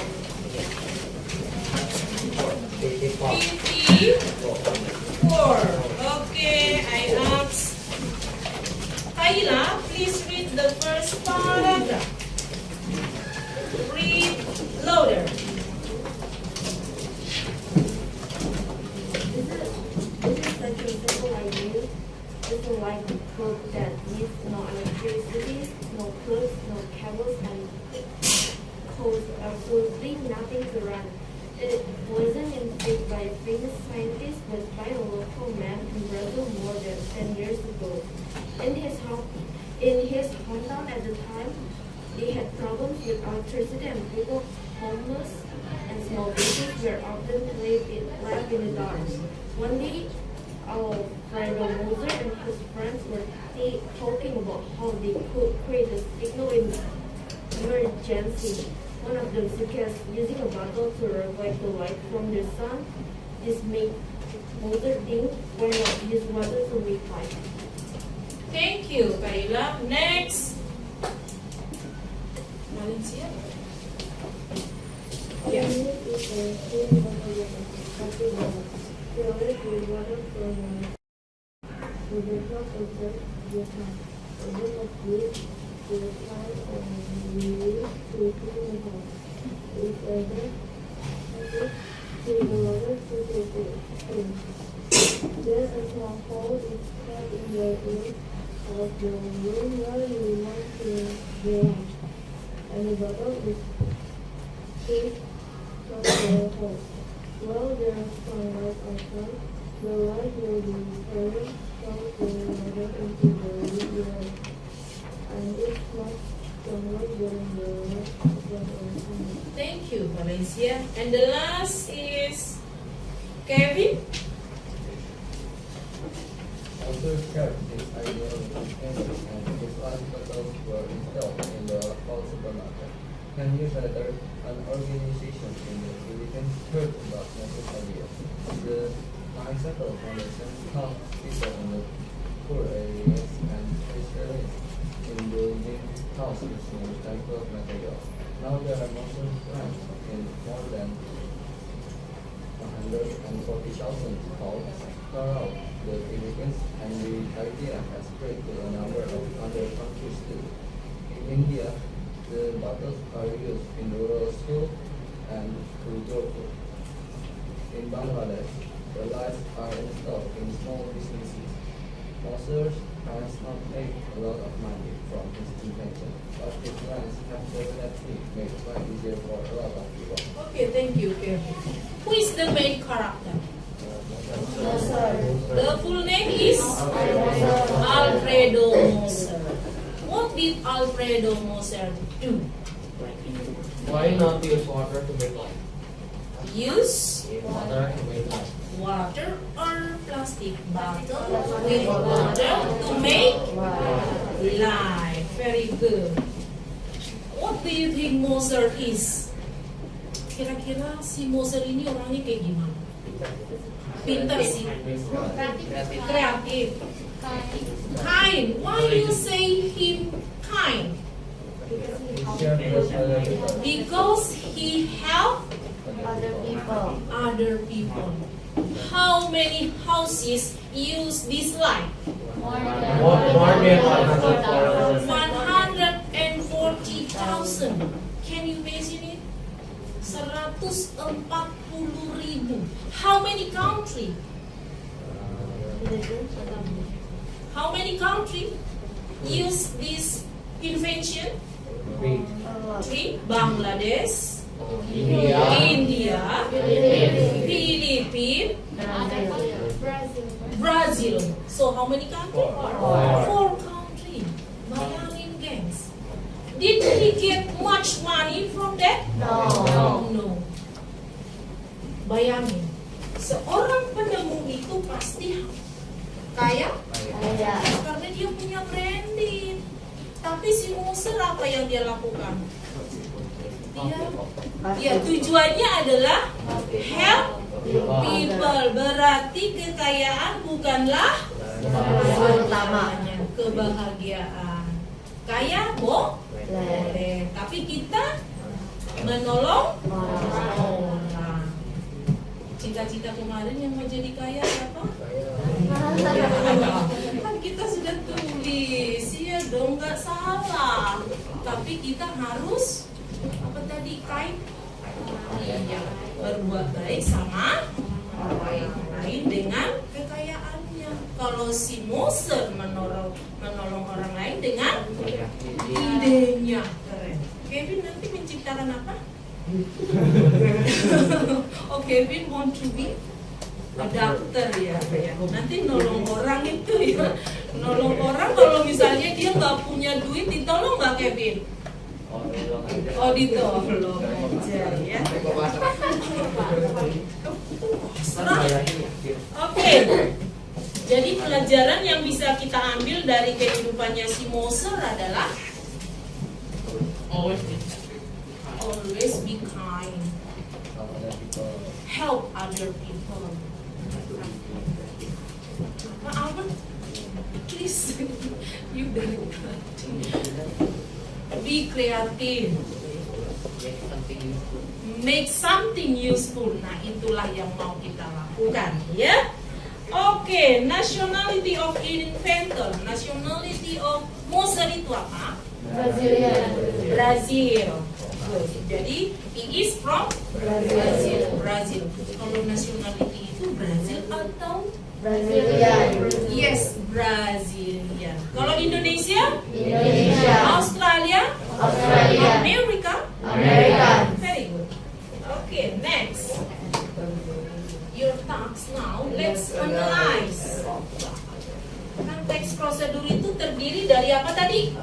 54. Okay, I ask Kayla, please read the first paragraph. Read louder. This is such a simple idea. It's a light bulb that needs no electricity, no plugs, no cables, and costs absolutely nothing to run. It wasn't invented by a famous scientist, but by a local man in Brazil more than 10 years ago. In his hometown at the time, they had problems with electricity, and people homeless and small babies were often left in the dark. One day, Alfredo Moser and his friends were talking about how they could create a signal in emergency. One of them suggests using a bottle to reflect the light from the sun. This made Moser think, why not use water to make light? Thank you, Kayla. Next. Valencia. Yeah. There is a small hole is cut in the roof of the room where you want to belong, and the bottle is placed from the hole. While there is sunlight outside, the light will be carried from the water into the room, and it's not stronger than the rest of the room. Thank you, Valencia. And the last is Kevin. Also shared this idea with Andrew, and his last bottles were installed in the whole supermarket. 10 years later, an organization in the Philippines heard about this idea. The Bicycle Foundation helps people in the poor areas and specialists in building houses using recycled materials. Now there are Muslim plants in more than 140,000 homes throughout the Philippines, and the idea has spread to a number of other countries too. In India, the bottles are used in rural schools and to grow food. In Bangladesh, the lights are installed in small businesses. Moser has not made a lot of money from his invention, but his plans have definitely made life easier for a lot of people. Okay, thank you, Kevin. Who is the main character? The full name is Alfredo Moser. What did Alfredo Moser do? Why not use water to make light? Use Water to make light. water or plastic bottle with water to make light. Very good. What do you think Moser is? Kira-kira si Moser ini orangnya kayak gimana? Pintar sih. Kreatif. Kind. Why you say him kind? Because he helped other people. How many houses use this light? More than 140,000. 140,000. Can you imagine it? 140,000. How many country? How many countries use this invention? 3. Bangladesh, India, Philippines, Brazil. So how many countries? 4 countries. Bayangin, gengs. Did he get much money from that? No. Bayangin, seorang penemu itu pasti kaya karena dia punya branding. Tapi si Moser apa yang dia lakukan? Dia tujuannya adalah help people. Berarti kekayaan bukanlah utamanya, kebahagiaan. Kaya boleh, tapi kita menolong orang. Cita-cita kemarin yang mau jadi kaya apa? Kan kita sudah tulis, ya dong, nggak salah. Tapi kita harus apa tadi, iya, berbuat baik sama orang lain dengan kekayaannya. Kalau si Moser menolong orang lain dengan idenya, keren. Kevin nanti menciptakan apa? Oh, Kevin want to be a doctor ya. Nanti nolong orang itu ya. Nolong orang kalau misalnya dia nggak punya duit, ditolong nggak Kevin? Oh, ditolong aja ya. Oke. Jadi pelajaran yang bisa kita ambil dari kehidupannya si Moser adalah always be kind. Help other people. Apa? Please, you dari be creative. Make something useful. Nah, itulah yang mau kita lakukan, ya. Oke, nationality of inventor. Nationality of Moser itu apa? Brazil. Jadi he is from Brazil. Kalau nationality itu Brazil atau Yes, Brazilian. Kalau Indonesia? Australia? America? Very good. Okay, next. Your task now. Let's analyze. Kan teks prosedur itu terdiri dari apa tadi?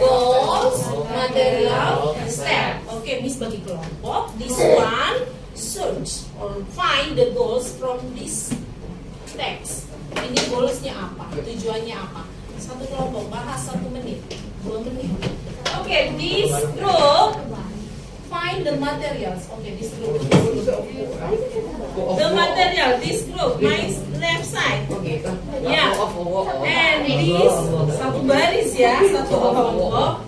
Goals, material, step. Oke, Miss bagi kelompok. This one, search or find the goals from this text. Ini goalsnya apa? Tujuannya apa? Satu kelompok bahas 1 menit, 2 menit. Oke, this group find the materials. Okay, this group. The material, this group, my left side. Yeah. And this satu baris ya, satu kelompok.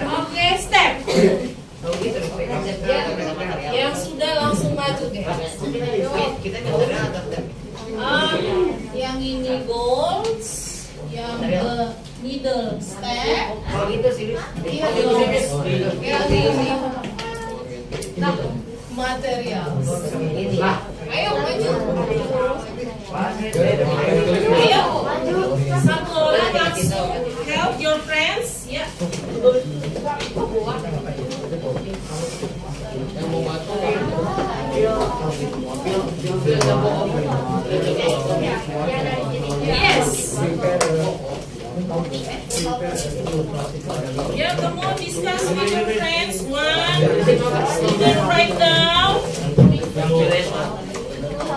Oke, step. Yang sudah langsung maju guys. Yang ini goals, yang middle step. Yang ini materials. Ayo maju. Ayo satu orang langsung help your friends ya. Yes. Yeah, come on, discuss with your friends. One, you can write down.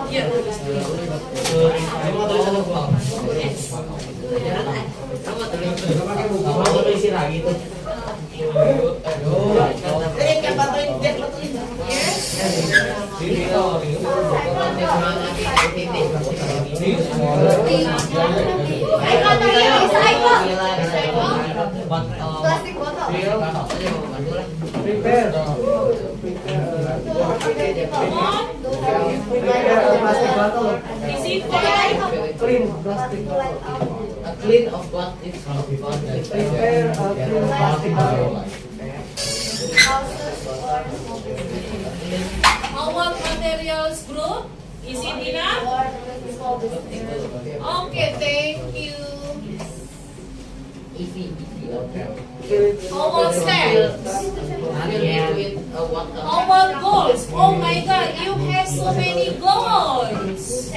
Yeah. Plastik botol. Is it correct? Clean plastic bottle. A clean of plastic bottle. Prepare a clean plastic bottle. Our materials group, is it enough? Okay, thank you. How about steps? How about goals? Oh my God, you have so many goals.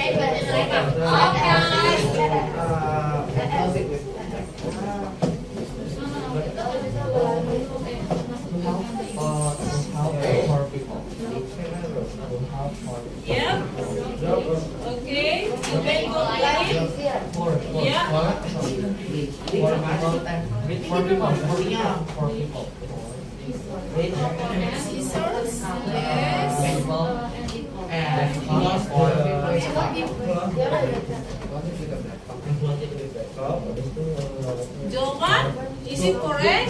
Yeah. Okay. You can go like it. Yeah. Scissors. Yes. Jawaban? Is it correct?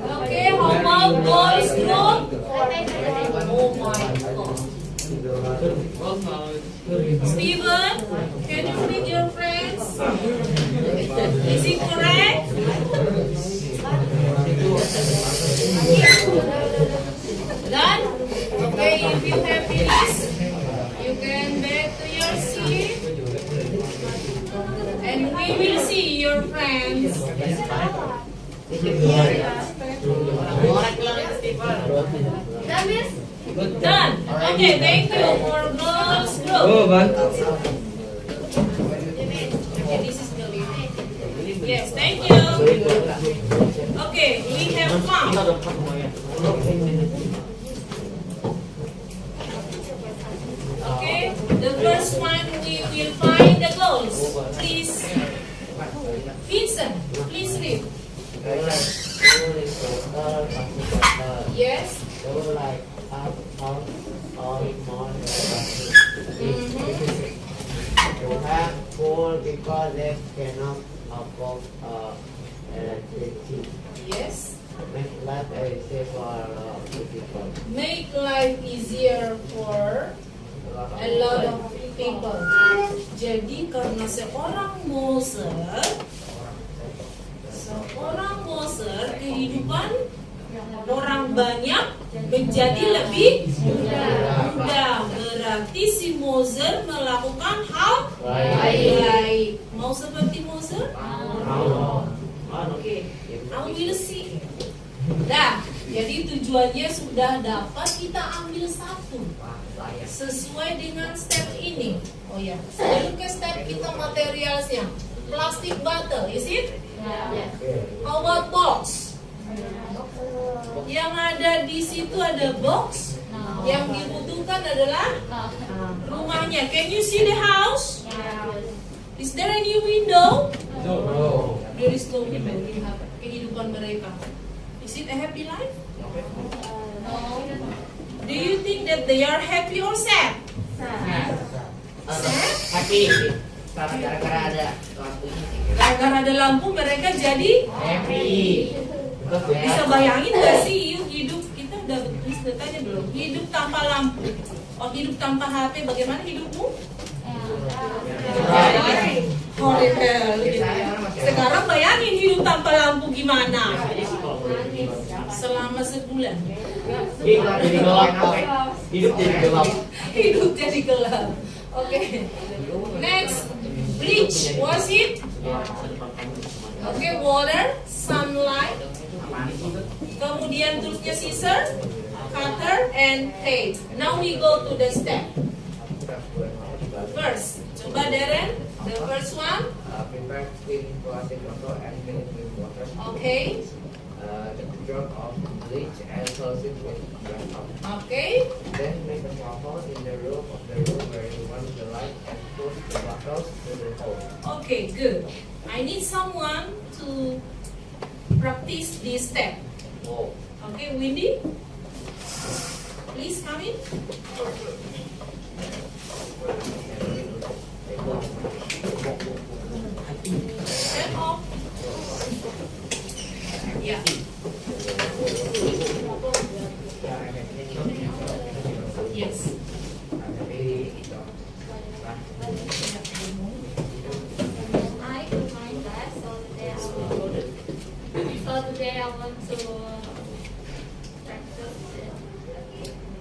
Okay, how about boys group? Oh my God. Steven, can you read your friends? Is it correct? Done? Okay, if you have finished, you can back to your seat. And we will see your friends. Done. Okay, thank you for girls group. Okay, this is the limit. Yes, thank you. Okay, we have found. Okay, the first one we will find the goals. Please, Vincent, please read. Yes. To have poor because they cannot afford electricity. Yes. Make life easier for people. Make life easier for a lot of people. Jadi karena seorang Moser, kehidupan orang banyak menjadi lebih mudah. Berarti si Moser melakukan hal baik. Mau seperti Moser? Oke, I will see. Dah, jadi tujuannya sudah dapat, kita ambil satu sesuai dengan step ini. Oh ya, sebelum ke step kita materialsnya. Plastic bottle, is it? How about box? Yang ada di situ ada box. Yang dibutuhkan adalah rumahnya. Can you see the house? Is there any window? No. There is no window in kehidupan mereka. Is it a happy life? No. Do you think that they are happy or sad? Sad? Happy. Gara-gara ada lampu ini. Gara-gara ada lampu mereka jadi Happy. Bisa bayangin gak sih hidup kita udah tanya belum? Hidup tanpa lampu. Oh, hidup tanpa HP, bagaimana hidupmu? Horrible. Sekarang bayangin hidup tanpa lampu gimana? Selama sebulan. Hidup jadi gelap. Hidup jadi gelap. Oke. Next, bleach. Was it? Okay, water, sunlight. Kemudian terusnya scissor, cutter, and tape. Now we go to the step. First, coba Darren, the first one. Prepare clean plastic bottle and fill it with water. Okay. Drop of bleach and close it with wrap up. Okay. Then make a small hole in the roof of the room where you want the light and push the bottles to the hole. Okay, good. I need someone to practice this step. Oh. Okay, Windy, please come in. Stand off. Yeah. today I want to practice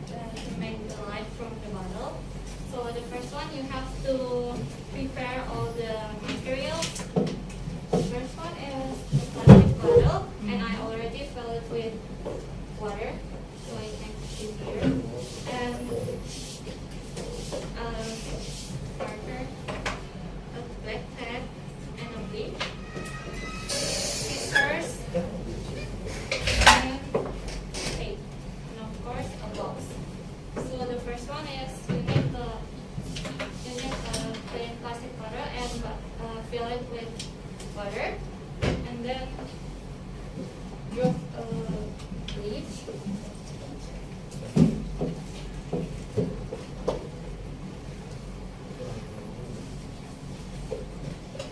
to make the light from the bottle. So the first one, you have to prepare all the materials. The first one is the plastic bottle, and I already fill it with water, so I can keep here. And marker, a black pad, and a bleach. Scissors, and tape, and of course a box. So the first one is you need a plain plastic bottle and fill it with water, and then drop bleach.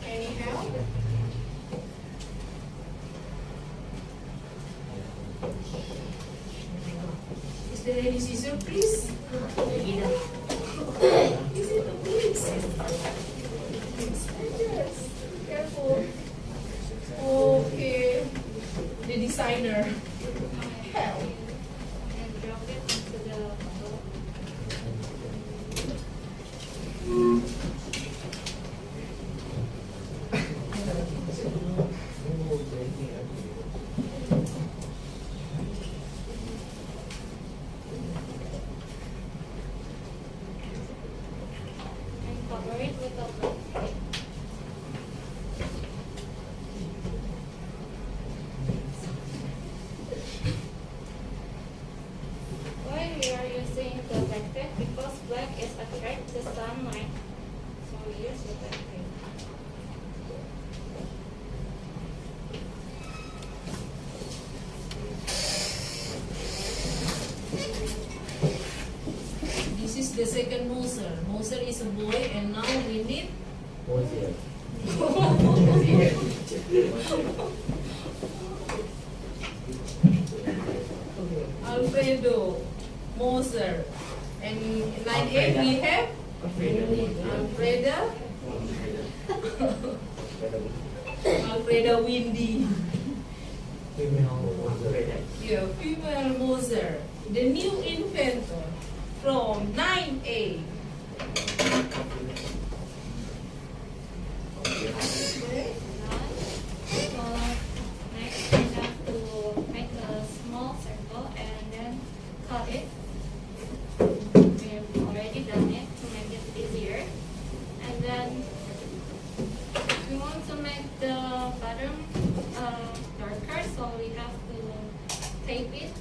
Anyhow. Is there any scissor, please? Is it a please? Scissors. Careful. Okay. The designer. Help. And drop it into the bottle. And cover it with a black tape. Why we are using the black tape? Because black is attract the sunlight. So we use the black tape. This is the second Moser. Moser is a boy, and now we need Alfredo Moser. And in line 8 we have Alfreda. Alfreda Windy. Yeah, female Moser. The new inventor from 9A. Okay. So next we have to make a small circle and then cut it. We've already done it to make it easier. And then we want to make the bottom darker, so we have to tape it.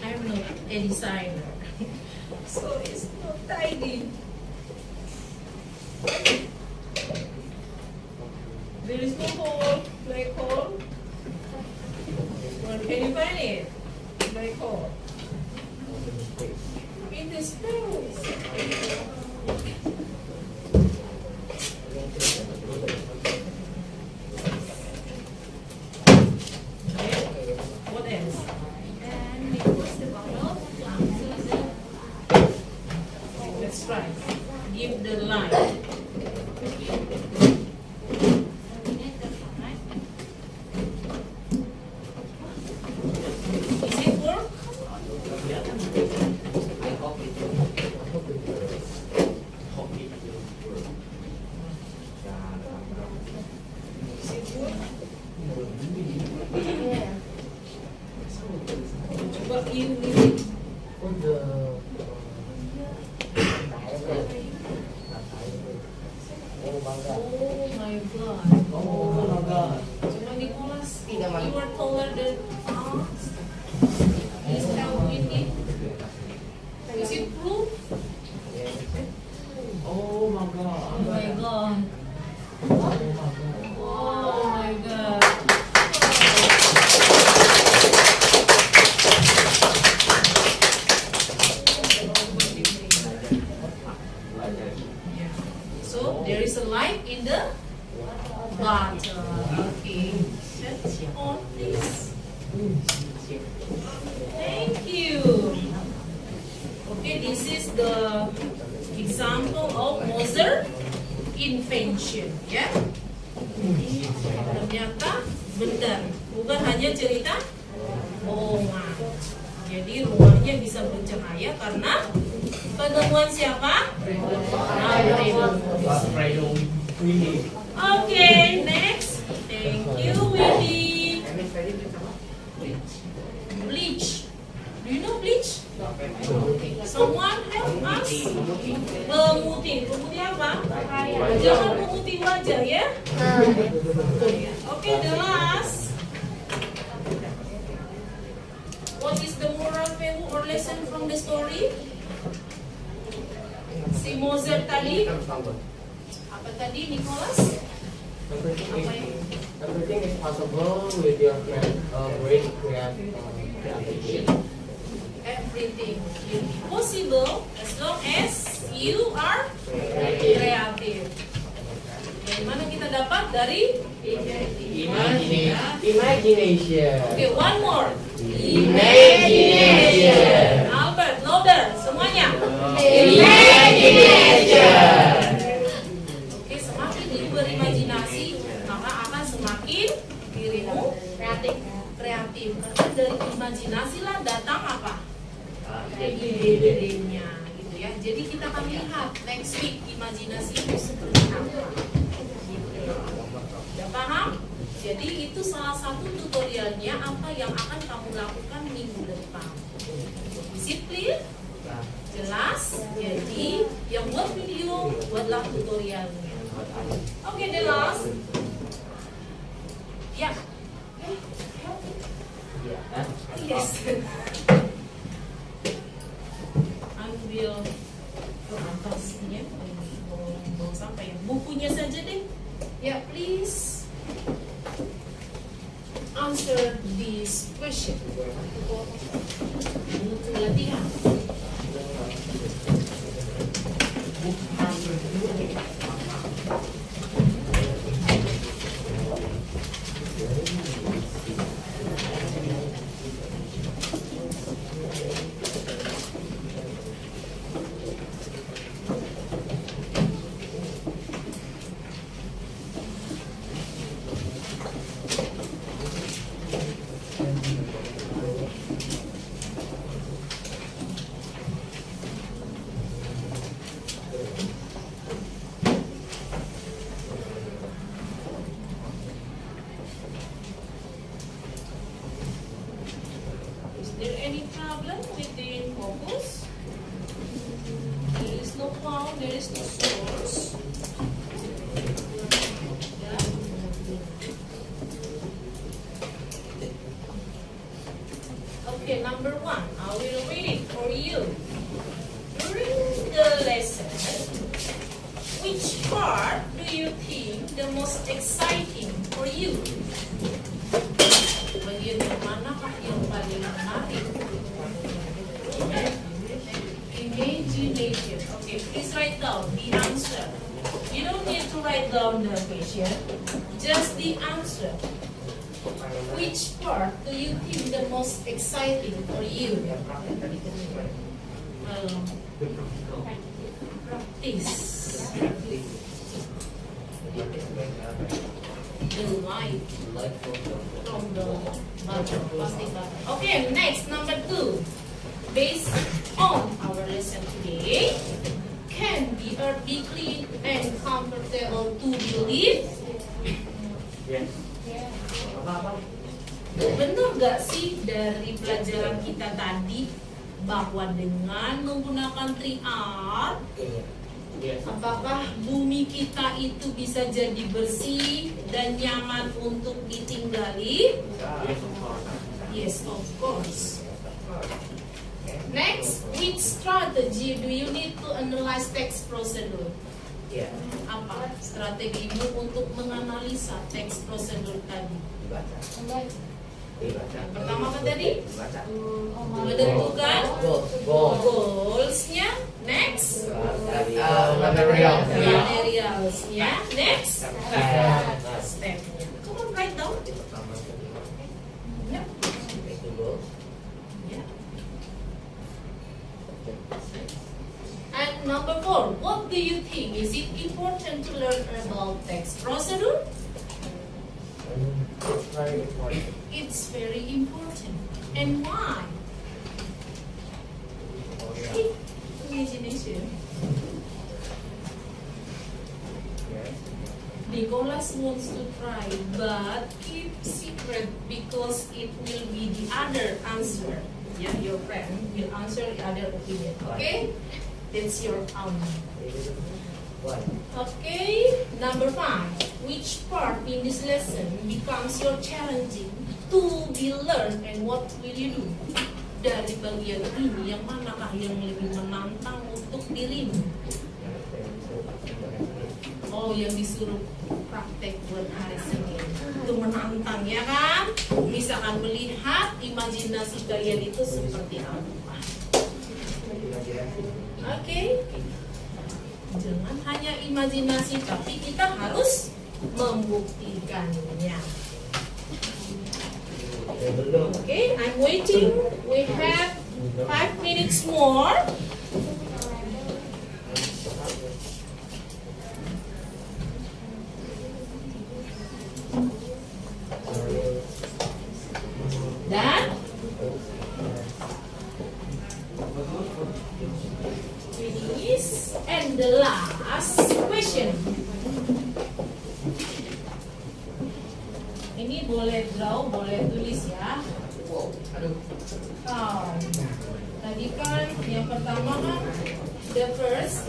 I'm not a designer, so it's not tidy. There is no hole, black hole. Well, can you find it? Black hole. In the space. What else? Then we push the bottle into the Let's try. Give the line. we need the sunlight. Is it work? Is it work? Coba ini. Oh bangga. Oh my god. Oh my god. Cuma Nicholas, Tidak, Mami. you are taller than us. Please help with it. Is it proof? Oh my god. Oh my god. Oh my god. Oh my god. Yeah. So there is a light in the Butter. Okay. Set on this. Thank you. Okay, this is the example of Mozart invention, ya. Ternyata benar, bukan hanya cerita bohongan. Jadi rumahnya bisa bercahaya karena penemuan siapa? Alfredo. Okay, next. Thank you, Willy. Bleach. Do you know bleach? Someone help us? Pemutih. Pemutih apa? Jangan pemutih wajah ya. Okay, the last. What is the moral value or lesson from the story? Si Mozart tadi. Apa tadi, Nicholas? Everything is possible with your great creativity. Everything will be possible as long as you are creative. Dari mana kita dapat? Dari Imagination. Okay, one more. Imagination. Albert, louder, semuanya. Imagination. Oke, semakin ibu berimajinasi, maka akan semakin dirimu kreatif. Karena dari imajinasi lah datang apa? Ide-idenya, gitu ya. Jadi kita akan lihat next week imajinasi itu seperti apa. Udah paham? Jadi itu salah satu tutorialnya apa yang akan kamu lakukan minggu depan. Disiplin, jelas. Jadi yang buat video buatlah tutorialnya. Oke, the last. Ya. Yes. Ambil ke atasnya, bawa sampai bukunya saja deh. Ya, please answer this question. Untuk latihan. Is there any problem with the focus? There is no cloud, there is no source. Okay, number 1. I will read it for you. During the lesson, which part do you think the most exciting for you? Bagian yang manakah yang paling menarik? Imagination. Okay, please write down the answer. You don't need to write down the question, just the answer. Which part do you think the most exciting for you? Practice. The light from the bottle, plastic bottle. Okay, next, number 2. Based on our lesson today, can the earth be clean and comfortable to live? Yes. Benar gak sih dari pelajaran kita tadi bahwa dengan menggunakan 3R, apakah bumi kita itu bisa jadi bersih dan nyaman untuk ditinggali? Yes, of course. Next, which strategy do you need to analyze text procedure? Apa strategimu untuk menganalisa teks prosedur tadi? Yang pertama apa tadi? Menentukan goalsnya. Next, Material. material. else. Yeah. Next. Step. Come on, write down. Yeah. Yeah. And number 4, what do you think? Is it important to learn about text procedure? Very important. It's very important. And why? Imagination. Nicholas wants to try, but keep secret because it will be the other answer. Yeah, your friend will answer the other opinion. Okay? That's your Why? Okay, number 5. Which part in this lesson becomes your challenging to be learned and what will you do? Dari bagian ini, yang manakah yang lebih menantang untuk dirimu? Oh, yang disuruh praktek buat hari Senin. Itu menantang, ya kan? Misalkan melihat imajinasi kalian itu seperti apa. Oke? Jangan hanya imajinasi, tapi kita harus membuktikannya. Okay, I'm waiting. We have 5 minutes more. Dan finish. And the last question. Ini boleh draw, boleh tulis ya. Tadi kan yang pertama kan, the first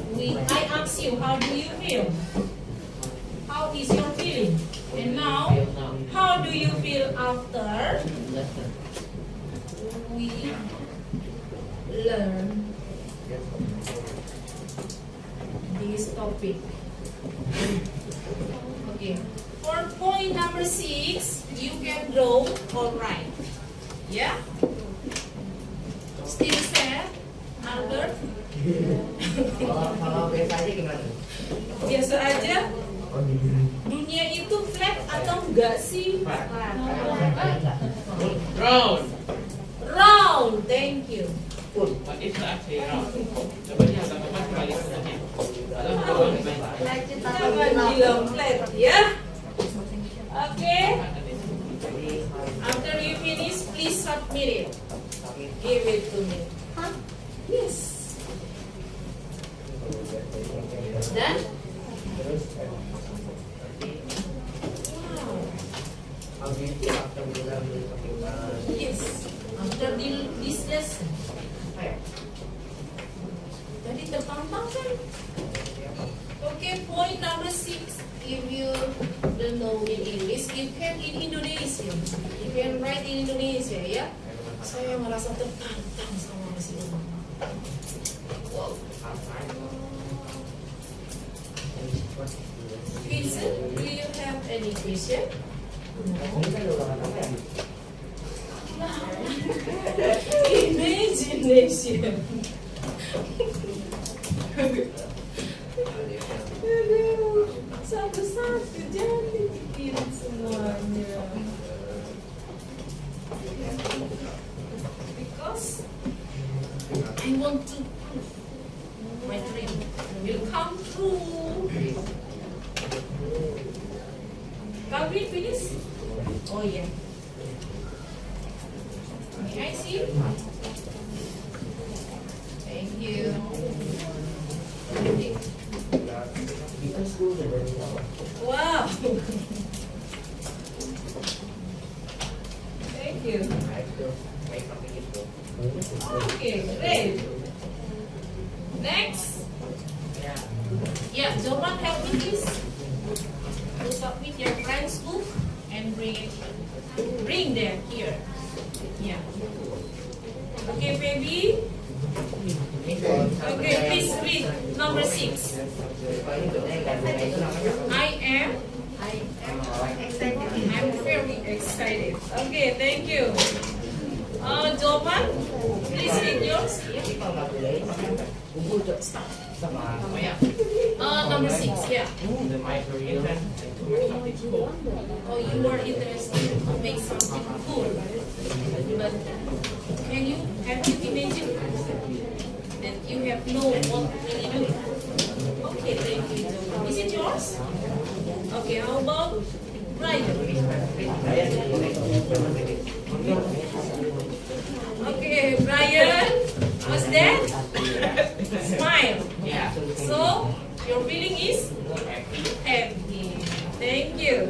I ask you, how do you feel? How is your feeling? And now, how do you feel after we learn this topic? Okay. For point number 6, you can draw or write. Yeah? Still sad, Albert? Kalau biasa aja gimana? Biasa aja? Dunia itu flat atau enggak sih? Round. Round, thank you. What is actually round? Coba lihat teman-teman kembali sebenarnya. Dalam jawaban baik. Jangan bilang flat, ya? Okay. After you finish, please submit it. Give it to me. Yes. Done? How do you feel after we learn this topic? Yes. After this lesson. Tadi tertantang kan? Okay, point number 6. If you don't know in English, you can in Indonesia. You can write in Indonesia, ya. Saya merasa tertantang sama si Umar. Wow. Vincent, do you have any question? Imagination. Satu-satu jangan dipikirin semuanya. Because I want to prove my dream will come true. Calvin, finish? Oh yeah. May I see? Thank you. Wow. Thank you. Okay, great. Next. Yeah, Joman, help me please. To submit your friend's book and bring them here. Yeah. Okay, baby. Okay, please read number 6. I'm very excited. Okay, thank you. Joman, please read yours. Number 6, yeah. My career and to make something cool. Oh, you are interested to make something cool. But have you imagined that you have no what to really do? Okay, thank you, Joe. Is it yours? Okay, how about Brian? Okay, Brian, what's that? Smile. Yeah. So, your feeling is happy. Thank you.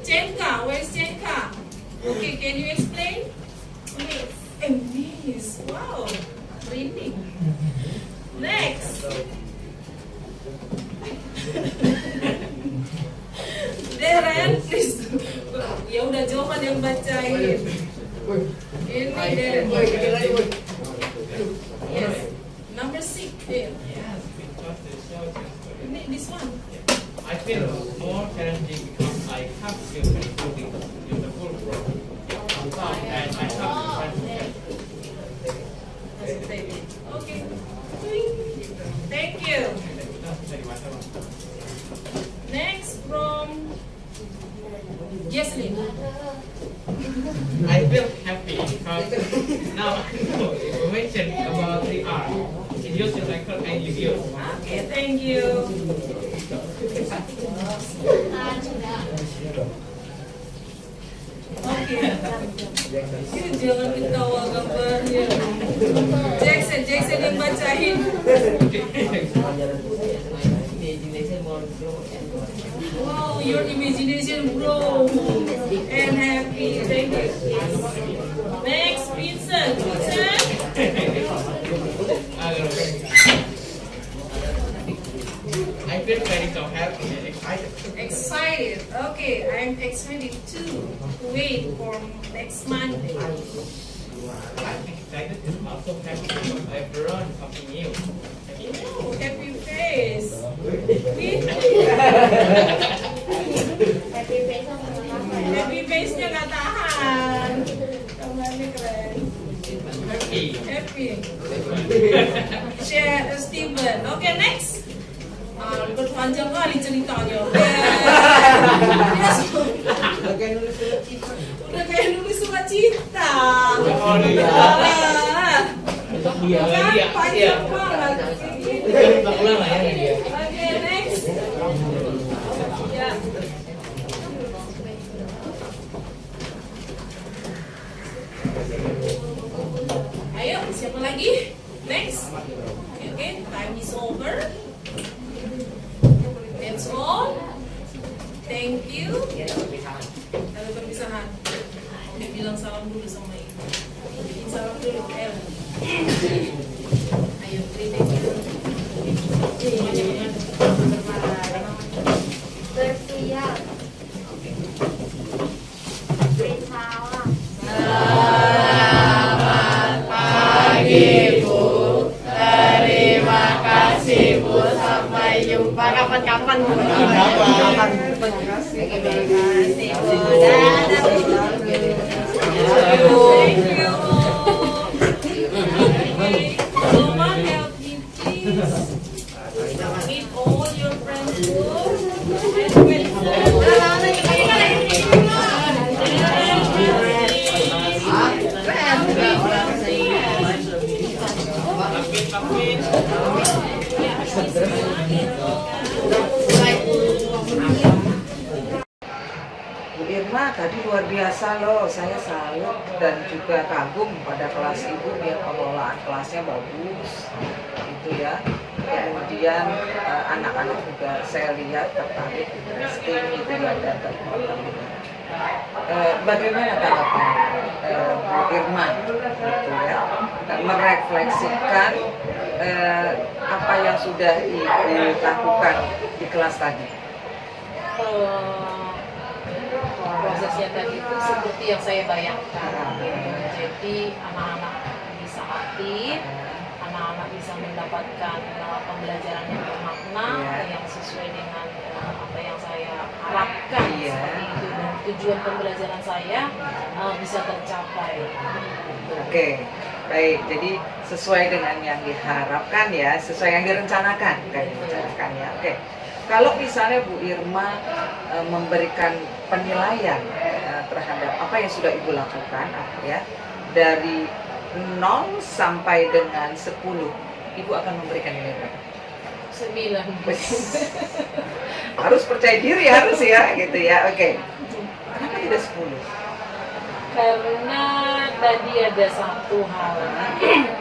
Chenka, where's Chenka? Okay, can you explain? Miss. Wow, reading. Next. Deren, please. Ya udah jawaban yang bacain. Ini Deren. Yes. Number 6. There. Yes, because the show just This one. I feel more challenging because I have to including beautiful work outside and I have to translate. Okay. Thank you. Next from Jesslyn. I feel happy because now I know information about the art. It uses like and use. Okay, thank you. Oke. Ini jangan ketawa gambarnya. Jackson yang bacain. Wow, your imagination grow and happy. Thank you. Next, Vincent. I feel very so happy and excited. Excited. Okay, I'm excited too. Wait for next Monday. I'm excited and also happy because I've learned something new. Oh, happy face. Happy face-nya nggak tahan. Gambarnya keren. Happy. Happy. Share Steven. Okay, next. Berpanjang kali ceritanya. Udah kayak nulis surat cinta. Oh, iya. Kan panjang banget. Ulang lah ya dia. Oke, next. Ya. Ayo, siapa lagi? Next. Okay, time is over. That's all. Thank you. Lalu perpisahan. Oke, bilang salam dulu sama ibu. Bikin salam dulu, El. Ayo, thank you. Bersiap. Bersalam. Selamat pagi Bu. Terima kasih Bu. Sampai jumpa kapan-kapan Bu. Kapan-kapan. Terima kasih Bu. Dadah Bu. Thank you. Mama, help me please. Meet all your friends too. Bu Irma tadi luar biasa loh, saya salut dan juga kagum pada kelas ibu ya, pengelolaan kelasnya bagus gitu ya. Kemudian anak-anak juga saya lihat tertarik, interesting gitu ya, dan bagaimana tanggapan Bu Irma gitu ya, merefleksikan apa yang sudah Ibu lakukan di kelas tadi? Prosesnya tadi itu seperti yang saya bayangkan. Jadi anak-anak bisa aktif, anak-anak bisa mendapatkan pembelajaran yang bermakna, yang sesuai dengan apa yang saya harapkan, seperti itu, dan tujuan pembelajaran saya bisa tercapai. Oke. Baik, jadi sesuai dengan yang diharapkan ya, sesuai yang direncanakan, bukan direncanakan ya. Oke. Kalau misalnya Bu Irma memberikan penilaian terhadap apa yang sudah Ibu lakukan ya, dari 0 sampai dengan 10, Ibu akan memberikan nilai berapa? 9. Harus percaya diri harus ya, gitu ya. Oke. Kenapa tidak 10? Karena tadi ada satu hal,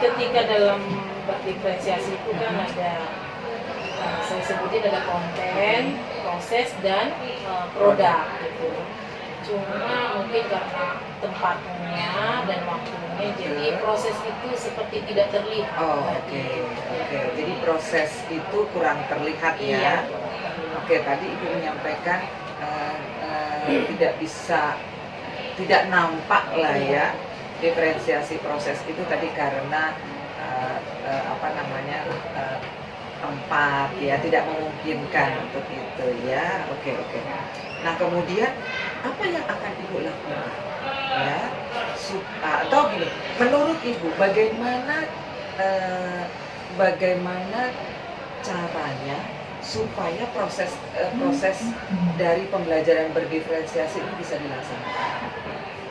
ketika dalam berdiferensiasi itu kan ada, saya sebutin ada konten, proses, dan produk gitu. Cuma mungkin karena tempatnya dan waktunya, jadi proses itu seperti tidak terlihat. Oh, oke. Jadi proses itu kurang terlihat ya. Iya. Oke, tadi Ibu menyampaikan tidak nampak lah ya diferensiasi proses itu tadi karena tempat ya tidak memungkinkan untuk itu ya. Oke. Nah kemudian apa yang akan Ibu lakukan ya? Atau gini, menurut Ibu bagaimana caranya supaya proses dari pembelajaran berdiferensiasi ini bisa dilaksanakan?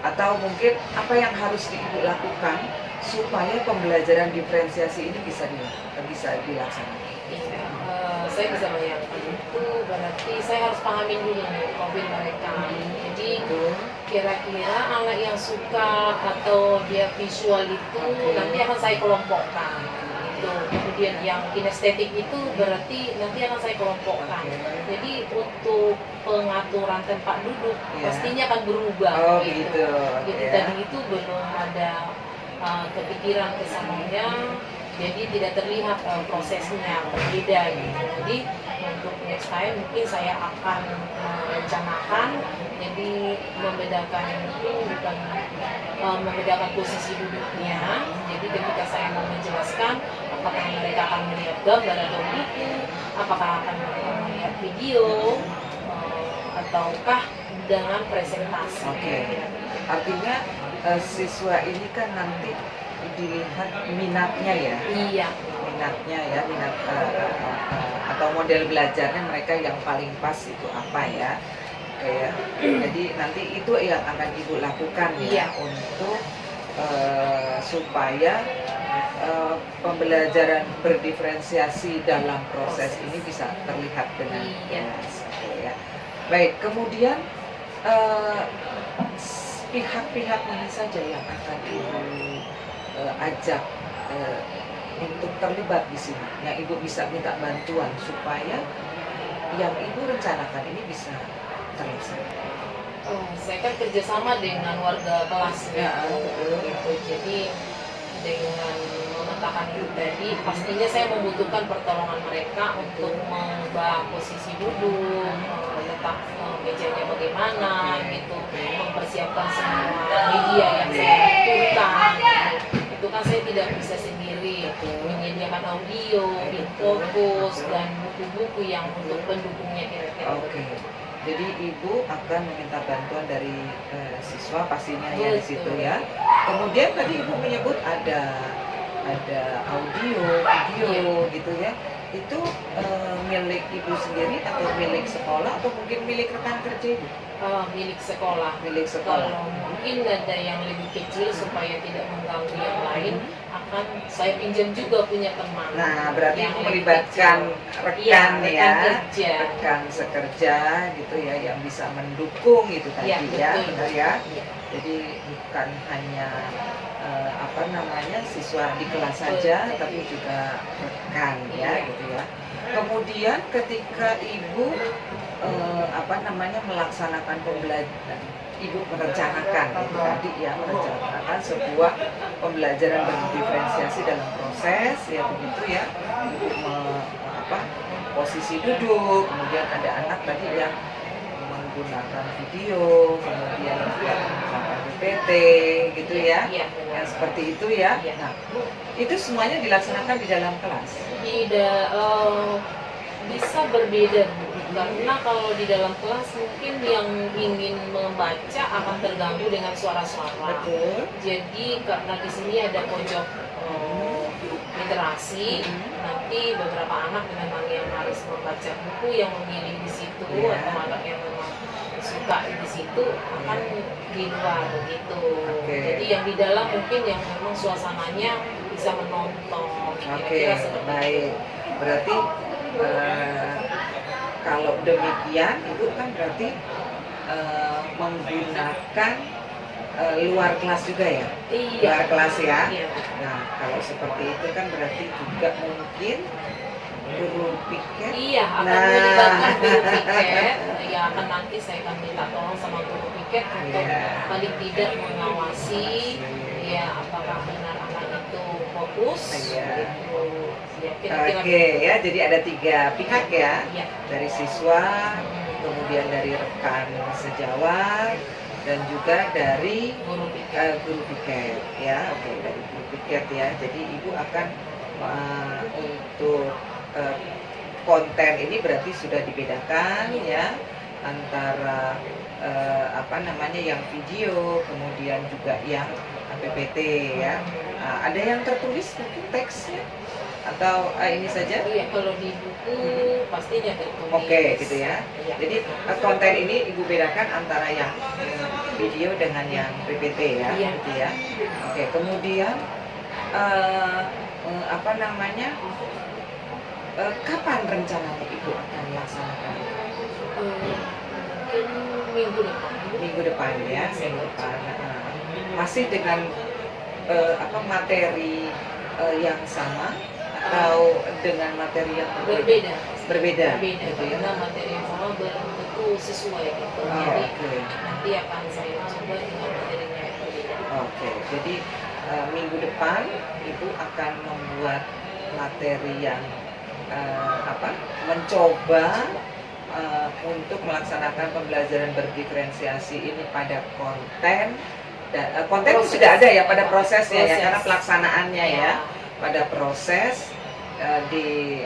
Atau mungkin apa yang harus Ibu lakukan supaya pembelajaran diferensiasi ini bisa dilaksanakan? Saya bisa bayangkan itu berarti saya harus pahamin dulu nih profil mereka. Jadi kira-kira anak yang suka atau dia visual itu nanti akan saya kelompokkan. Kemudian yang kinestetik itu berarti nanti akan saya kelompokkan. Jadi untuk pengaturan tempat duduk pastinya akan berubah. Oh gitu. Jadi tadi itu belum ada kepikiran ke sananya, jadi tidak terlihat prosesnya berbeda gitu. Jadi untuk next time mungkin saya akan merencanakan, jadi membedakan itu bukan membedakan posisi duduknya. Jadi ketika saya mau menjelaskan, apakah mereka akan melihat gambar atau buku, apakah akan melihat video, ataukah dengan presentasi. Oke. Artinya siswa ini kan nanti dilihat minatnya ya. Iya. Minatnya ya, atau model belajarnya mereka yang paling pas itu apa ya. Oke ya. Jadi nanti itu yang akan Ibu lakukan ya untuk supaya pembelajaran berdiferensiasi dalam proses ini bisa terlihat dengan jelas. Oke ya. Baik, kemudian pihak-pihak mana saja yang akan Ibu ajak untuk terlibat di sini, yang Ibu bisa minta bantuan supaya yang Ibu rencanakan ini bisa terlaksana? Saya kan kerjasama dengan warga kelas ya, gitu. Jadi dengan memetakan itu tadi, pastinya saya membutuhkan pertolongan mereka untuk mengubah posisi duduk, letak mejanya bagaimana, gitu, mempersiapkan semua media yang saya butuhkan. Itu kan saya tidak bisa sendiri, menyediakan audio, fokus, dan buku-buku yang untuk pendukungnya kira-kira. Oke. Jadi Ibu akan meminta bantuan dari siswa pastinya ya di situ ya. Kemudian tadi Ibu menyebut ada audio, video gitu ya. Itu milik Ibu sendiri atau milik sekolah atau mungkin milik rekan kerja Ibu? Milik sekolah. Milik sekolah. Kalau mungkin ada yang lebih kecil supaya tidak mengganggu yang lain, akan saya pinjam juga punya teman. Nah, berarti yang Ibu melibatkan rekan kerja. rekan sekerja gitu ya, yang bisa mendukung itu tadi ya, benar ya. Jadi bukan hanya siswa di kelas saja, tapi juga rekan ya, gitu ya. Kemudian ketika Ibu melaksanakan pembelajaran, Ibu merencanakan itu tadi ya, merencanakan sebuah pembelajaran berdiferensiasi dalam proses ya, begitu ya. Ibu posisi duduk, kemudian ada anak tadi yang menggunakan video, kemudian menggunakan PPT gitu ya, yang seperti itu ya. Nah, itu semuanya dilaksanakan di dalam kelas. Tidak bisa berbeda. karena kalau di dalam kelas mungkin yang ingin membaca akan terganggu dengan suara-suara. Betul. Jadi karena di sini ada pojok literasi, nanti beberapa anak memang yang harus membaca buku yang memilih di situ, Iya. atau anak yang memang suka di situ akan di luar begitu. Oke. Jadi yang di dalam mungkin yang memang suasananya bisa menonton. Oke, Kira-kira seperti baik. Berarti kalau demikian, Ibu kan berarti menggunakan luar kelas juga ya? Iya. Luar kelas ya? Iya. Nah, kalau seperti itu kan berarti juga mungkin guru piket. Iya, akan Nah. melibatkan guru piket. Ya akan nanti saya akan minta tolong sama guru piket untuk Iya. paling tidak mengawasi ya apakah benar anak itu fokus. Iya. Gitu. Ya, kira-kira Oke ya, jadi ada 3 pihak ya, Iya. dari siswa, kemudian dari rekan sejawat, dan juga dari guru piket. guru piket ya. Oke, dari guru piket ya. Jadi Ibu akan untuk konten ini berarti sudah dibedakan ya antara yang video, kemudian juga yang PPT ya. Ada yang tertulis mungkin teksnya atau ini saja? Iya, kalau di buku pastinya tertulis. Oke, gitu ya. Iya. Jadi konten ini Ibu bedakan antara yang video dengan yang PPT ya, Iya. gitu ya. Oke, kemudian kapan rencananya Ibu akan melaksanakan? Mungkin minggu depan. Minggu depan ya, minggu depan. Masih dengan materi yang sama atau dengan materi yang Berbeda. Berbeda, Berbeda, gitu ya. karena materi yang sama belum tentu sesuai gitu. Oh, Jadi oke. nanti akan saya coba dengan materinya yang berbeda. Oke, jadi minggu depan Ibu akan membuat materi yang mencoba untuk melaksanakan pembelajaran berdiferensiasi ini pada konten dan konten itu sudah ada ya pada prosesnya ya, karena pelaksanaannya ya pada proses di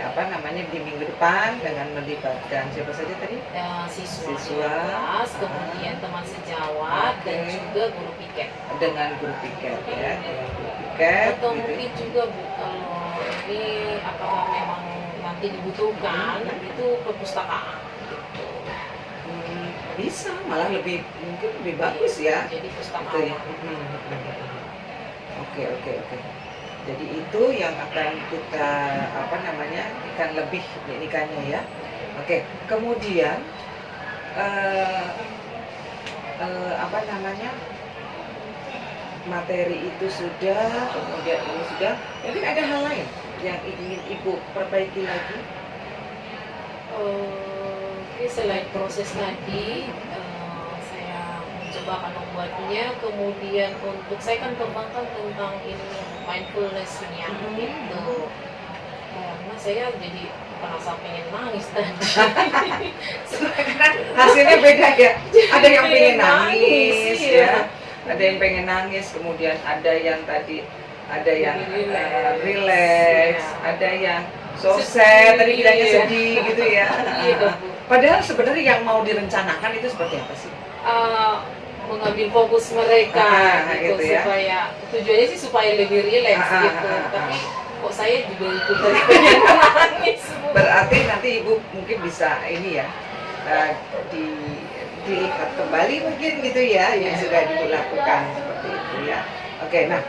minggu depan dengan melibatkan siapa saja tadi? Siswa kelas, kemudian teman sejawat, dan juga guru piket. Dengan guru piket ya, dengan guru piket. Atau gitu. mungkin juga Bu, kalau ini apakah memang nanti dibutuhkan itu perpustakaan. Bisa, malah mungkin lebih bagus ya. Jadi Itu perpustakaan. ya. Oke. Jadi itu yang akan kita akan lebih inikannya ya. Oke, kemudian materi itu sudah, kemudian ini sudah. Mungkin ada hal lain yang ingin Ibu perbaiki lagi? Oke, selain proses tadi, saya mencoba akan membuatnya. Kemudian untuk saya kan kembangkan tentang ini mindfulness-nya gitu. Karena saya jadi merasa pengen nangis tadi. Karena hasilnya beda ya. Ada yang pengen nangis iya. ya. Ada yang pengen nangis, kemudian ada yang tadi ada yang relax, ada yang so sad, tadi bilangnya sedih gitu ya. Padahal sebenarnya yang mau direncanakan itu seperti apa sih? Mengambil fokus mereka gitu ya. supaya tujuannya sih supaya lebih relax gitu. Tapi kok saya juga ikut pengen nangis. Berarti nanti Ibu mungkin bisa ini ya dilihat kembali mungkin gitu ya yang sudah Ibu lakukan seperti itu ya. Oke, nah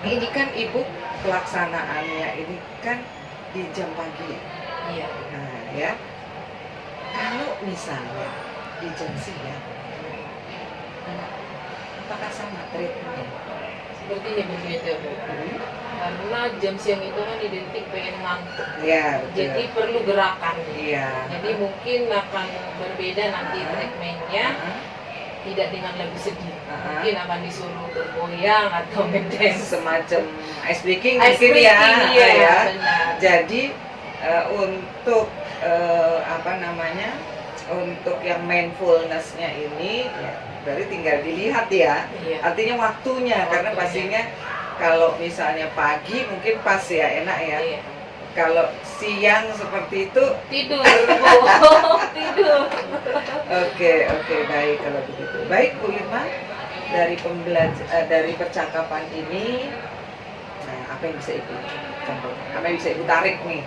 ini kan Ibu pelaksanaannya ini kan di jam pagi ya. Iya. Nah ya, kalau misalnya di jam siang, apakah sama treatmentnya? Sepertinya berbeda Bu. Karena jam siang itu kan identik pengen ngantuk. Iya, betul. Jadi perlu gerakan. Iya. Jadi mungkin akan berbeda nanti treatmentnya. Tidak dengan lagu sedih. Mungkin akan disuruh bergoyang atau ngedance. Semacam ice breaking Ice mungkin ya. breaking, iya, ya. benar. Jadi untuk untuk yang mindfulness-nya ini ya, berarti tinggal dilihat ya. Iya. Artinya waktunya, karena pastinya kalau misalnya pagi mungkin pas ya, enak ya. Iya. Kalau siang seperti itu Tidur, Bu. Tidur. Oke, baik kalau begitu. Baik Bu Irma, dari percakapan ini, nah apa yang bisa Ibu contoh? Apa yang bisa Ibu tarik nih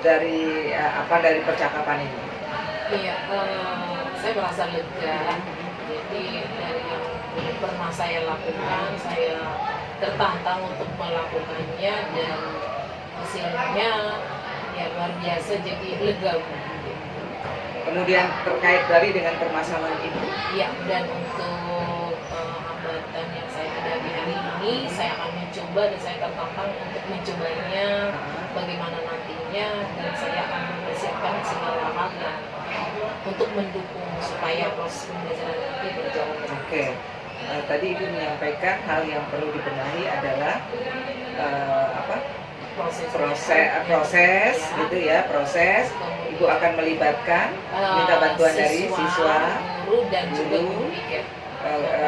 dari dari percakapan ini? Iya, saya merasa lega. Jadi dari yang pernah saya lakukan, saya tertantang untuk melakukannya dan hasilnya ya luar biasa. Jadi lega, Bu. Kemudian terkait dari dengan permasalahan itu? Ya, dan untuk hambatan yang saya hadapi hari ini, saya akan mencoba dan saya tertantang untuk mencobanya bagaimana nantinya, dan saya akan mempersiapkan segala hal untuk mendukung supaya proses pembelajaran nanti berjalan dengan Oke. Tadi Ibu menyampaikan hal yang perlu dibenahi adalah proses gitu ya, proses. Ibu akan melibatkan minta bantuan dari siswa, guru dan juga guru piket,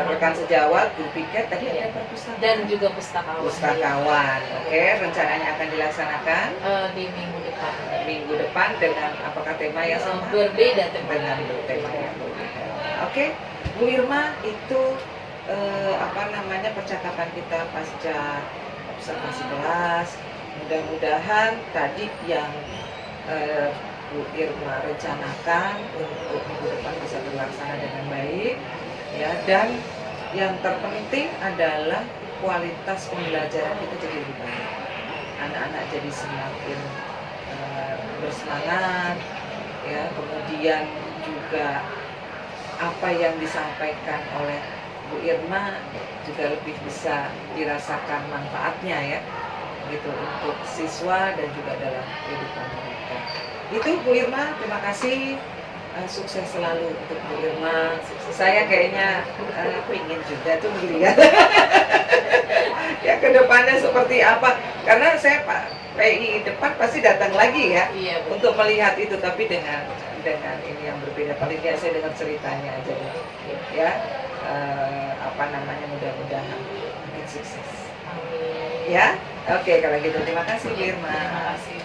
rekan sejawat, guru piket, tadi ada perpustakaan dan juga pustakawan. Oke, rencananya akan dilaksanakan di minggu depan. Minggu depan dengan apakah tema yang sama? Berbeda tema. Dengan tema yang berbeda. Oke, Bu Irma, itu percakapan kita pasca observasi kelas. Mudah-mudahan tadi yang Bu Irma rencanakan untuk minggu depan bisa terlaksana dengan baik, ya. Dan yang terpenting adalah kualitas pembelajaran kita jadi lebih baik. Anak-anak jadi semakin bersemangat, ya. Kemudian juga apa yang disampaikan oleh Bu Irma juga lebih bisa dirasakan manfaatnya, ya, gitu, untuk siswa dan juga dalam kehidupan mereka. Itu Bu Irma, terima kasih, sukses selalu untuk Bu Irma. Saya kayaknya ingin juga tuh melihat ya ke depannya seperti apa, karena saya PI depan pasti datang lagi ya, iya, untuk melihat itu, tapi dengan ini yang berbeda. Paling nggak saya dengar ceritanya aja ya. Mudah-mudahan sukses. Amin. Ya, oke, kalau gitu terima kasih Bu Irma. Terima kasih.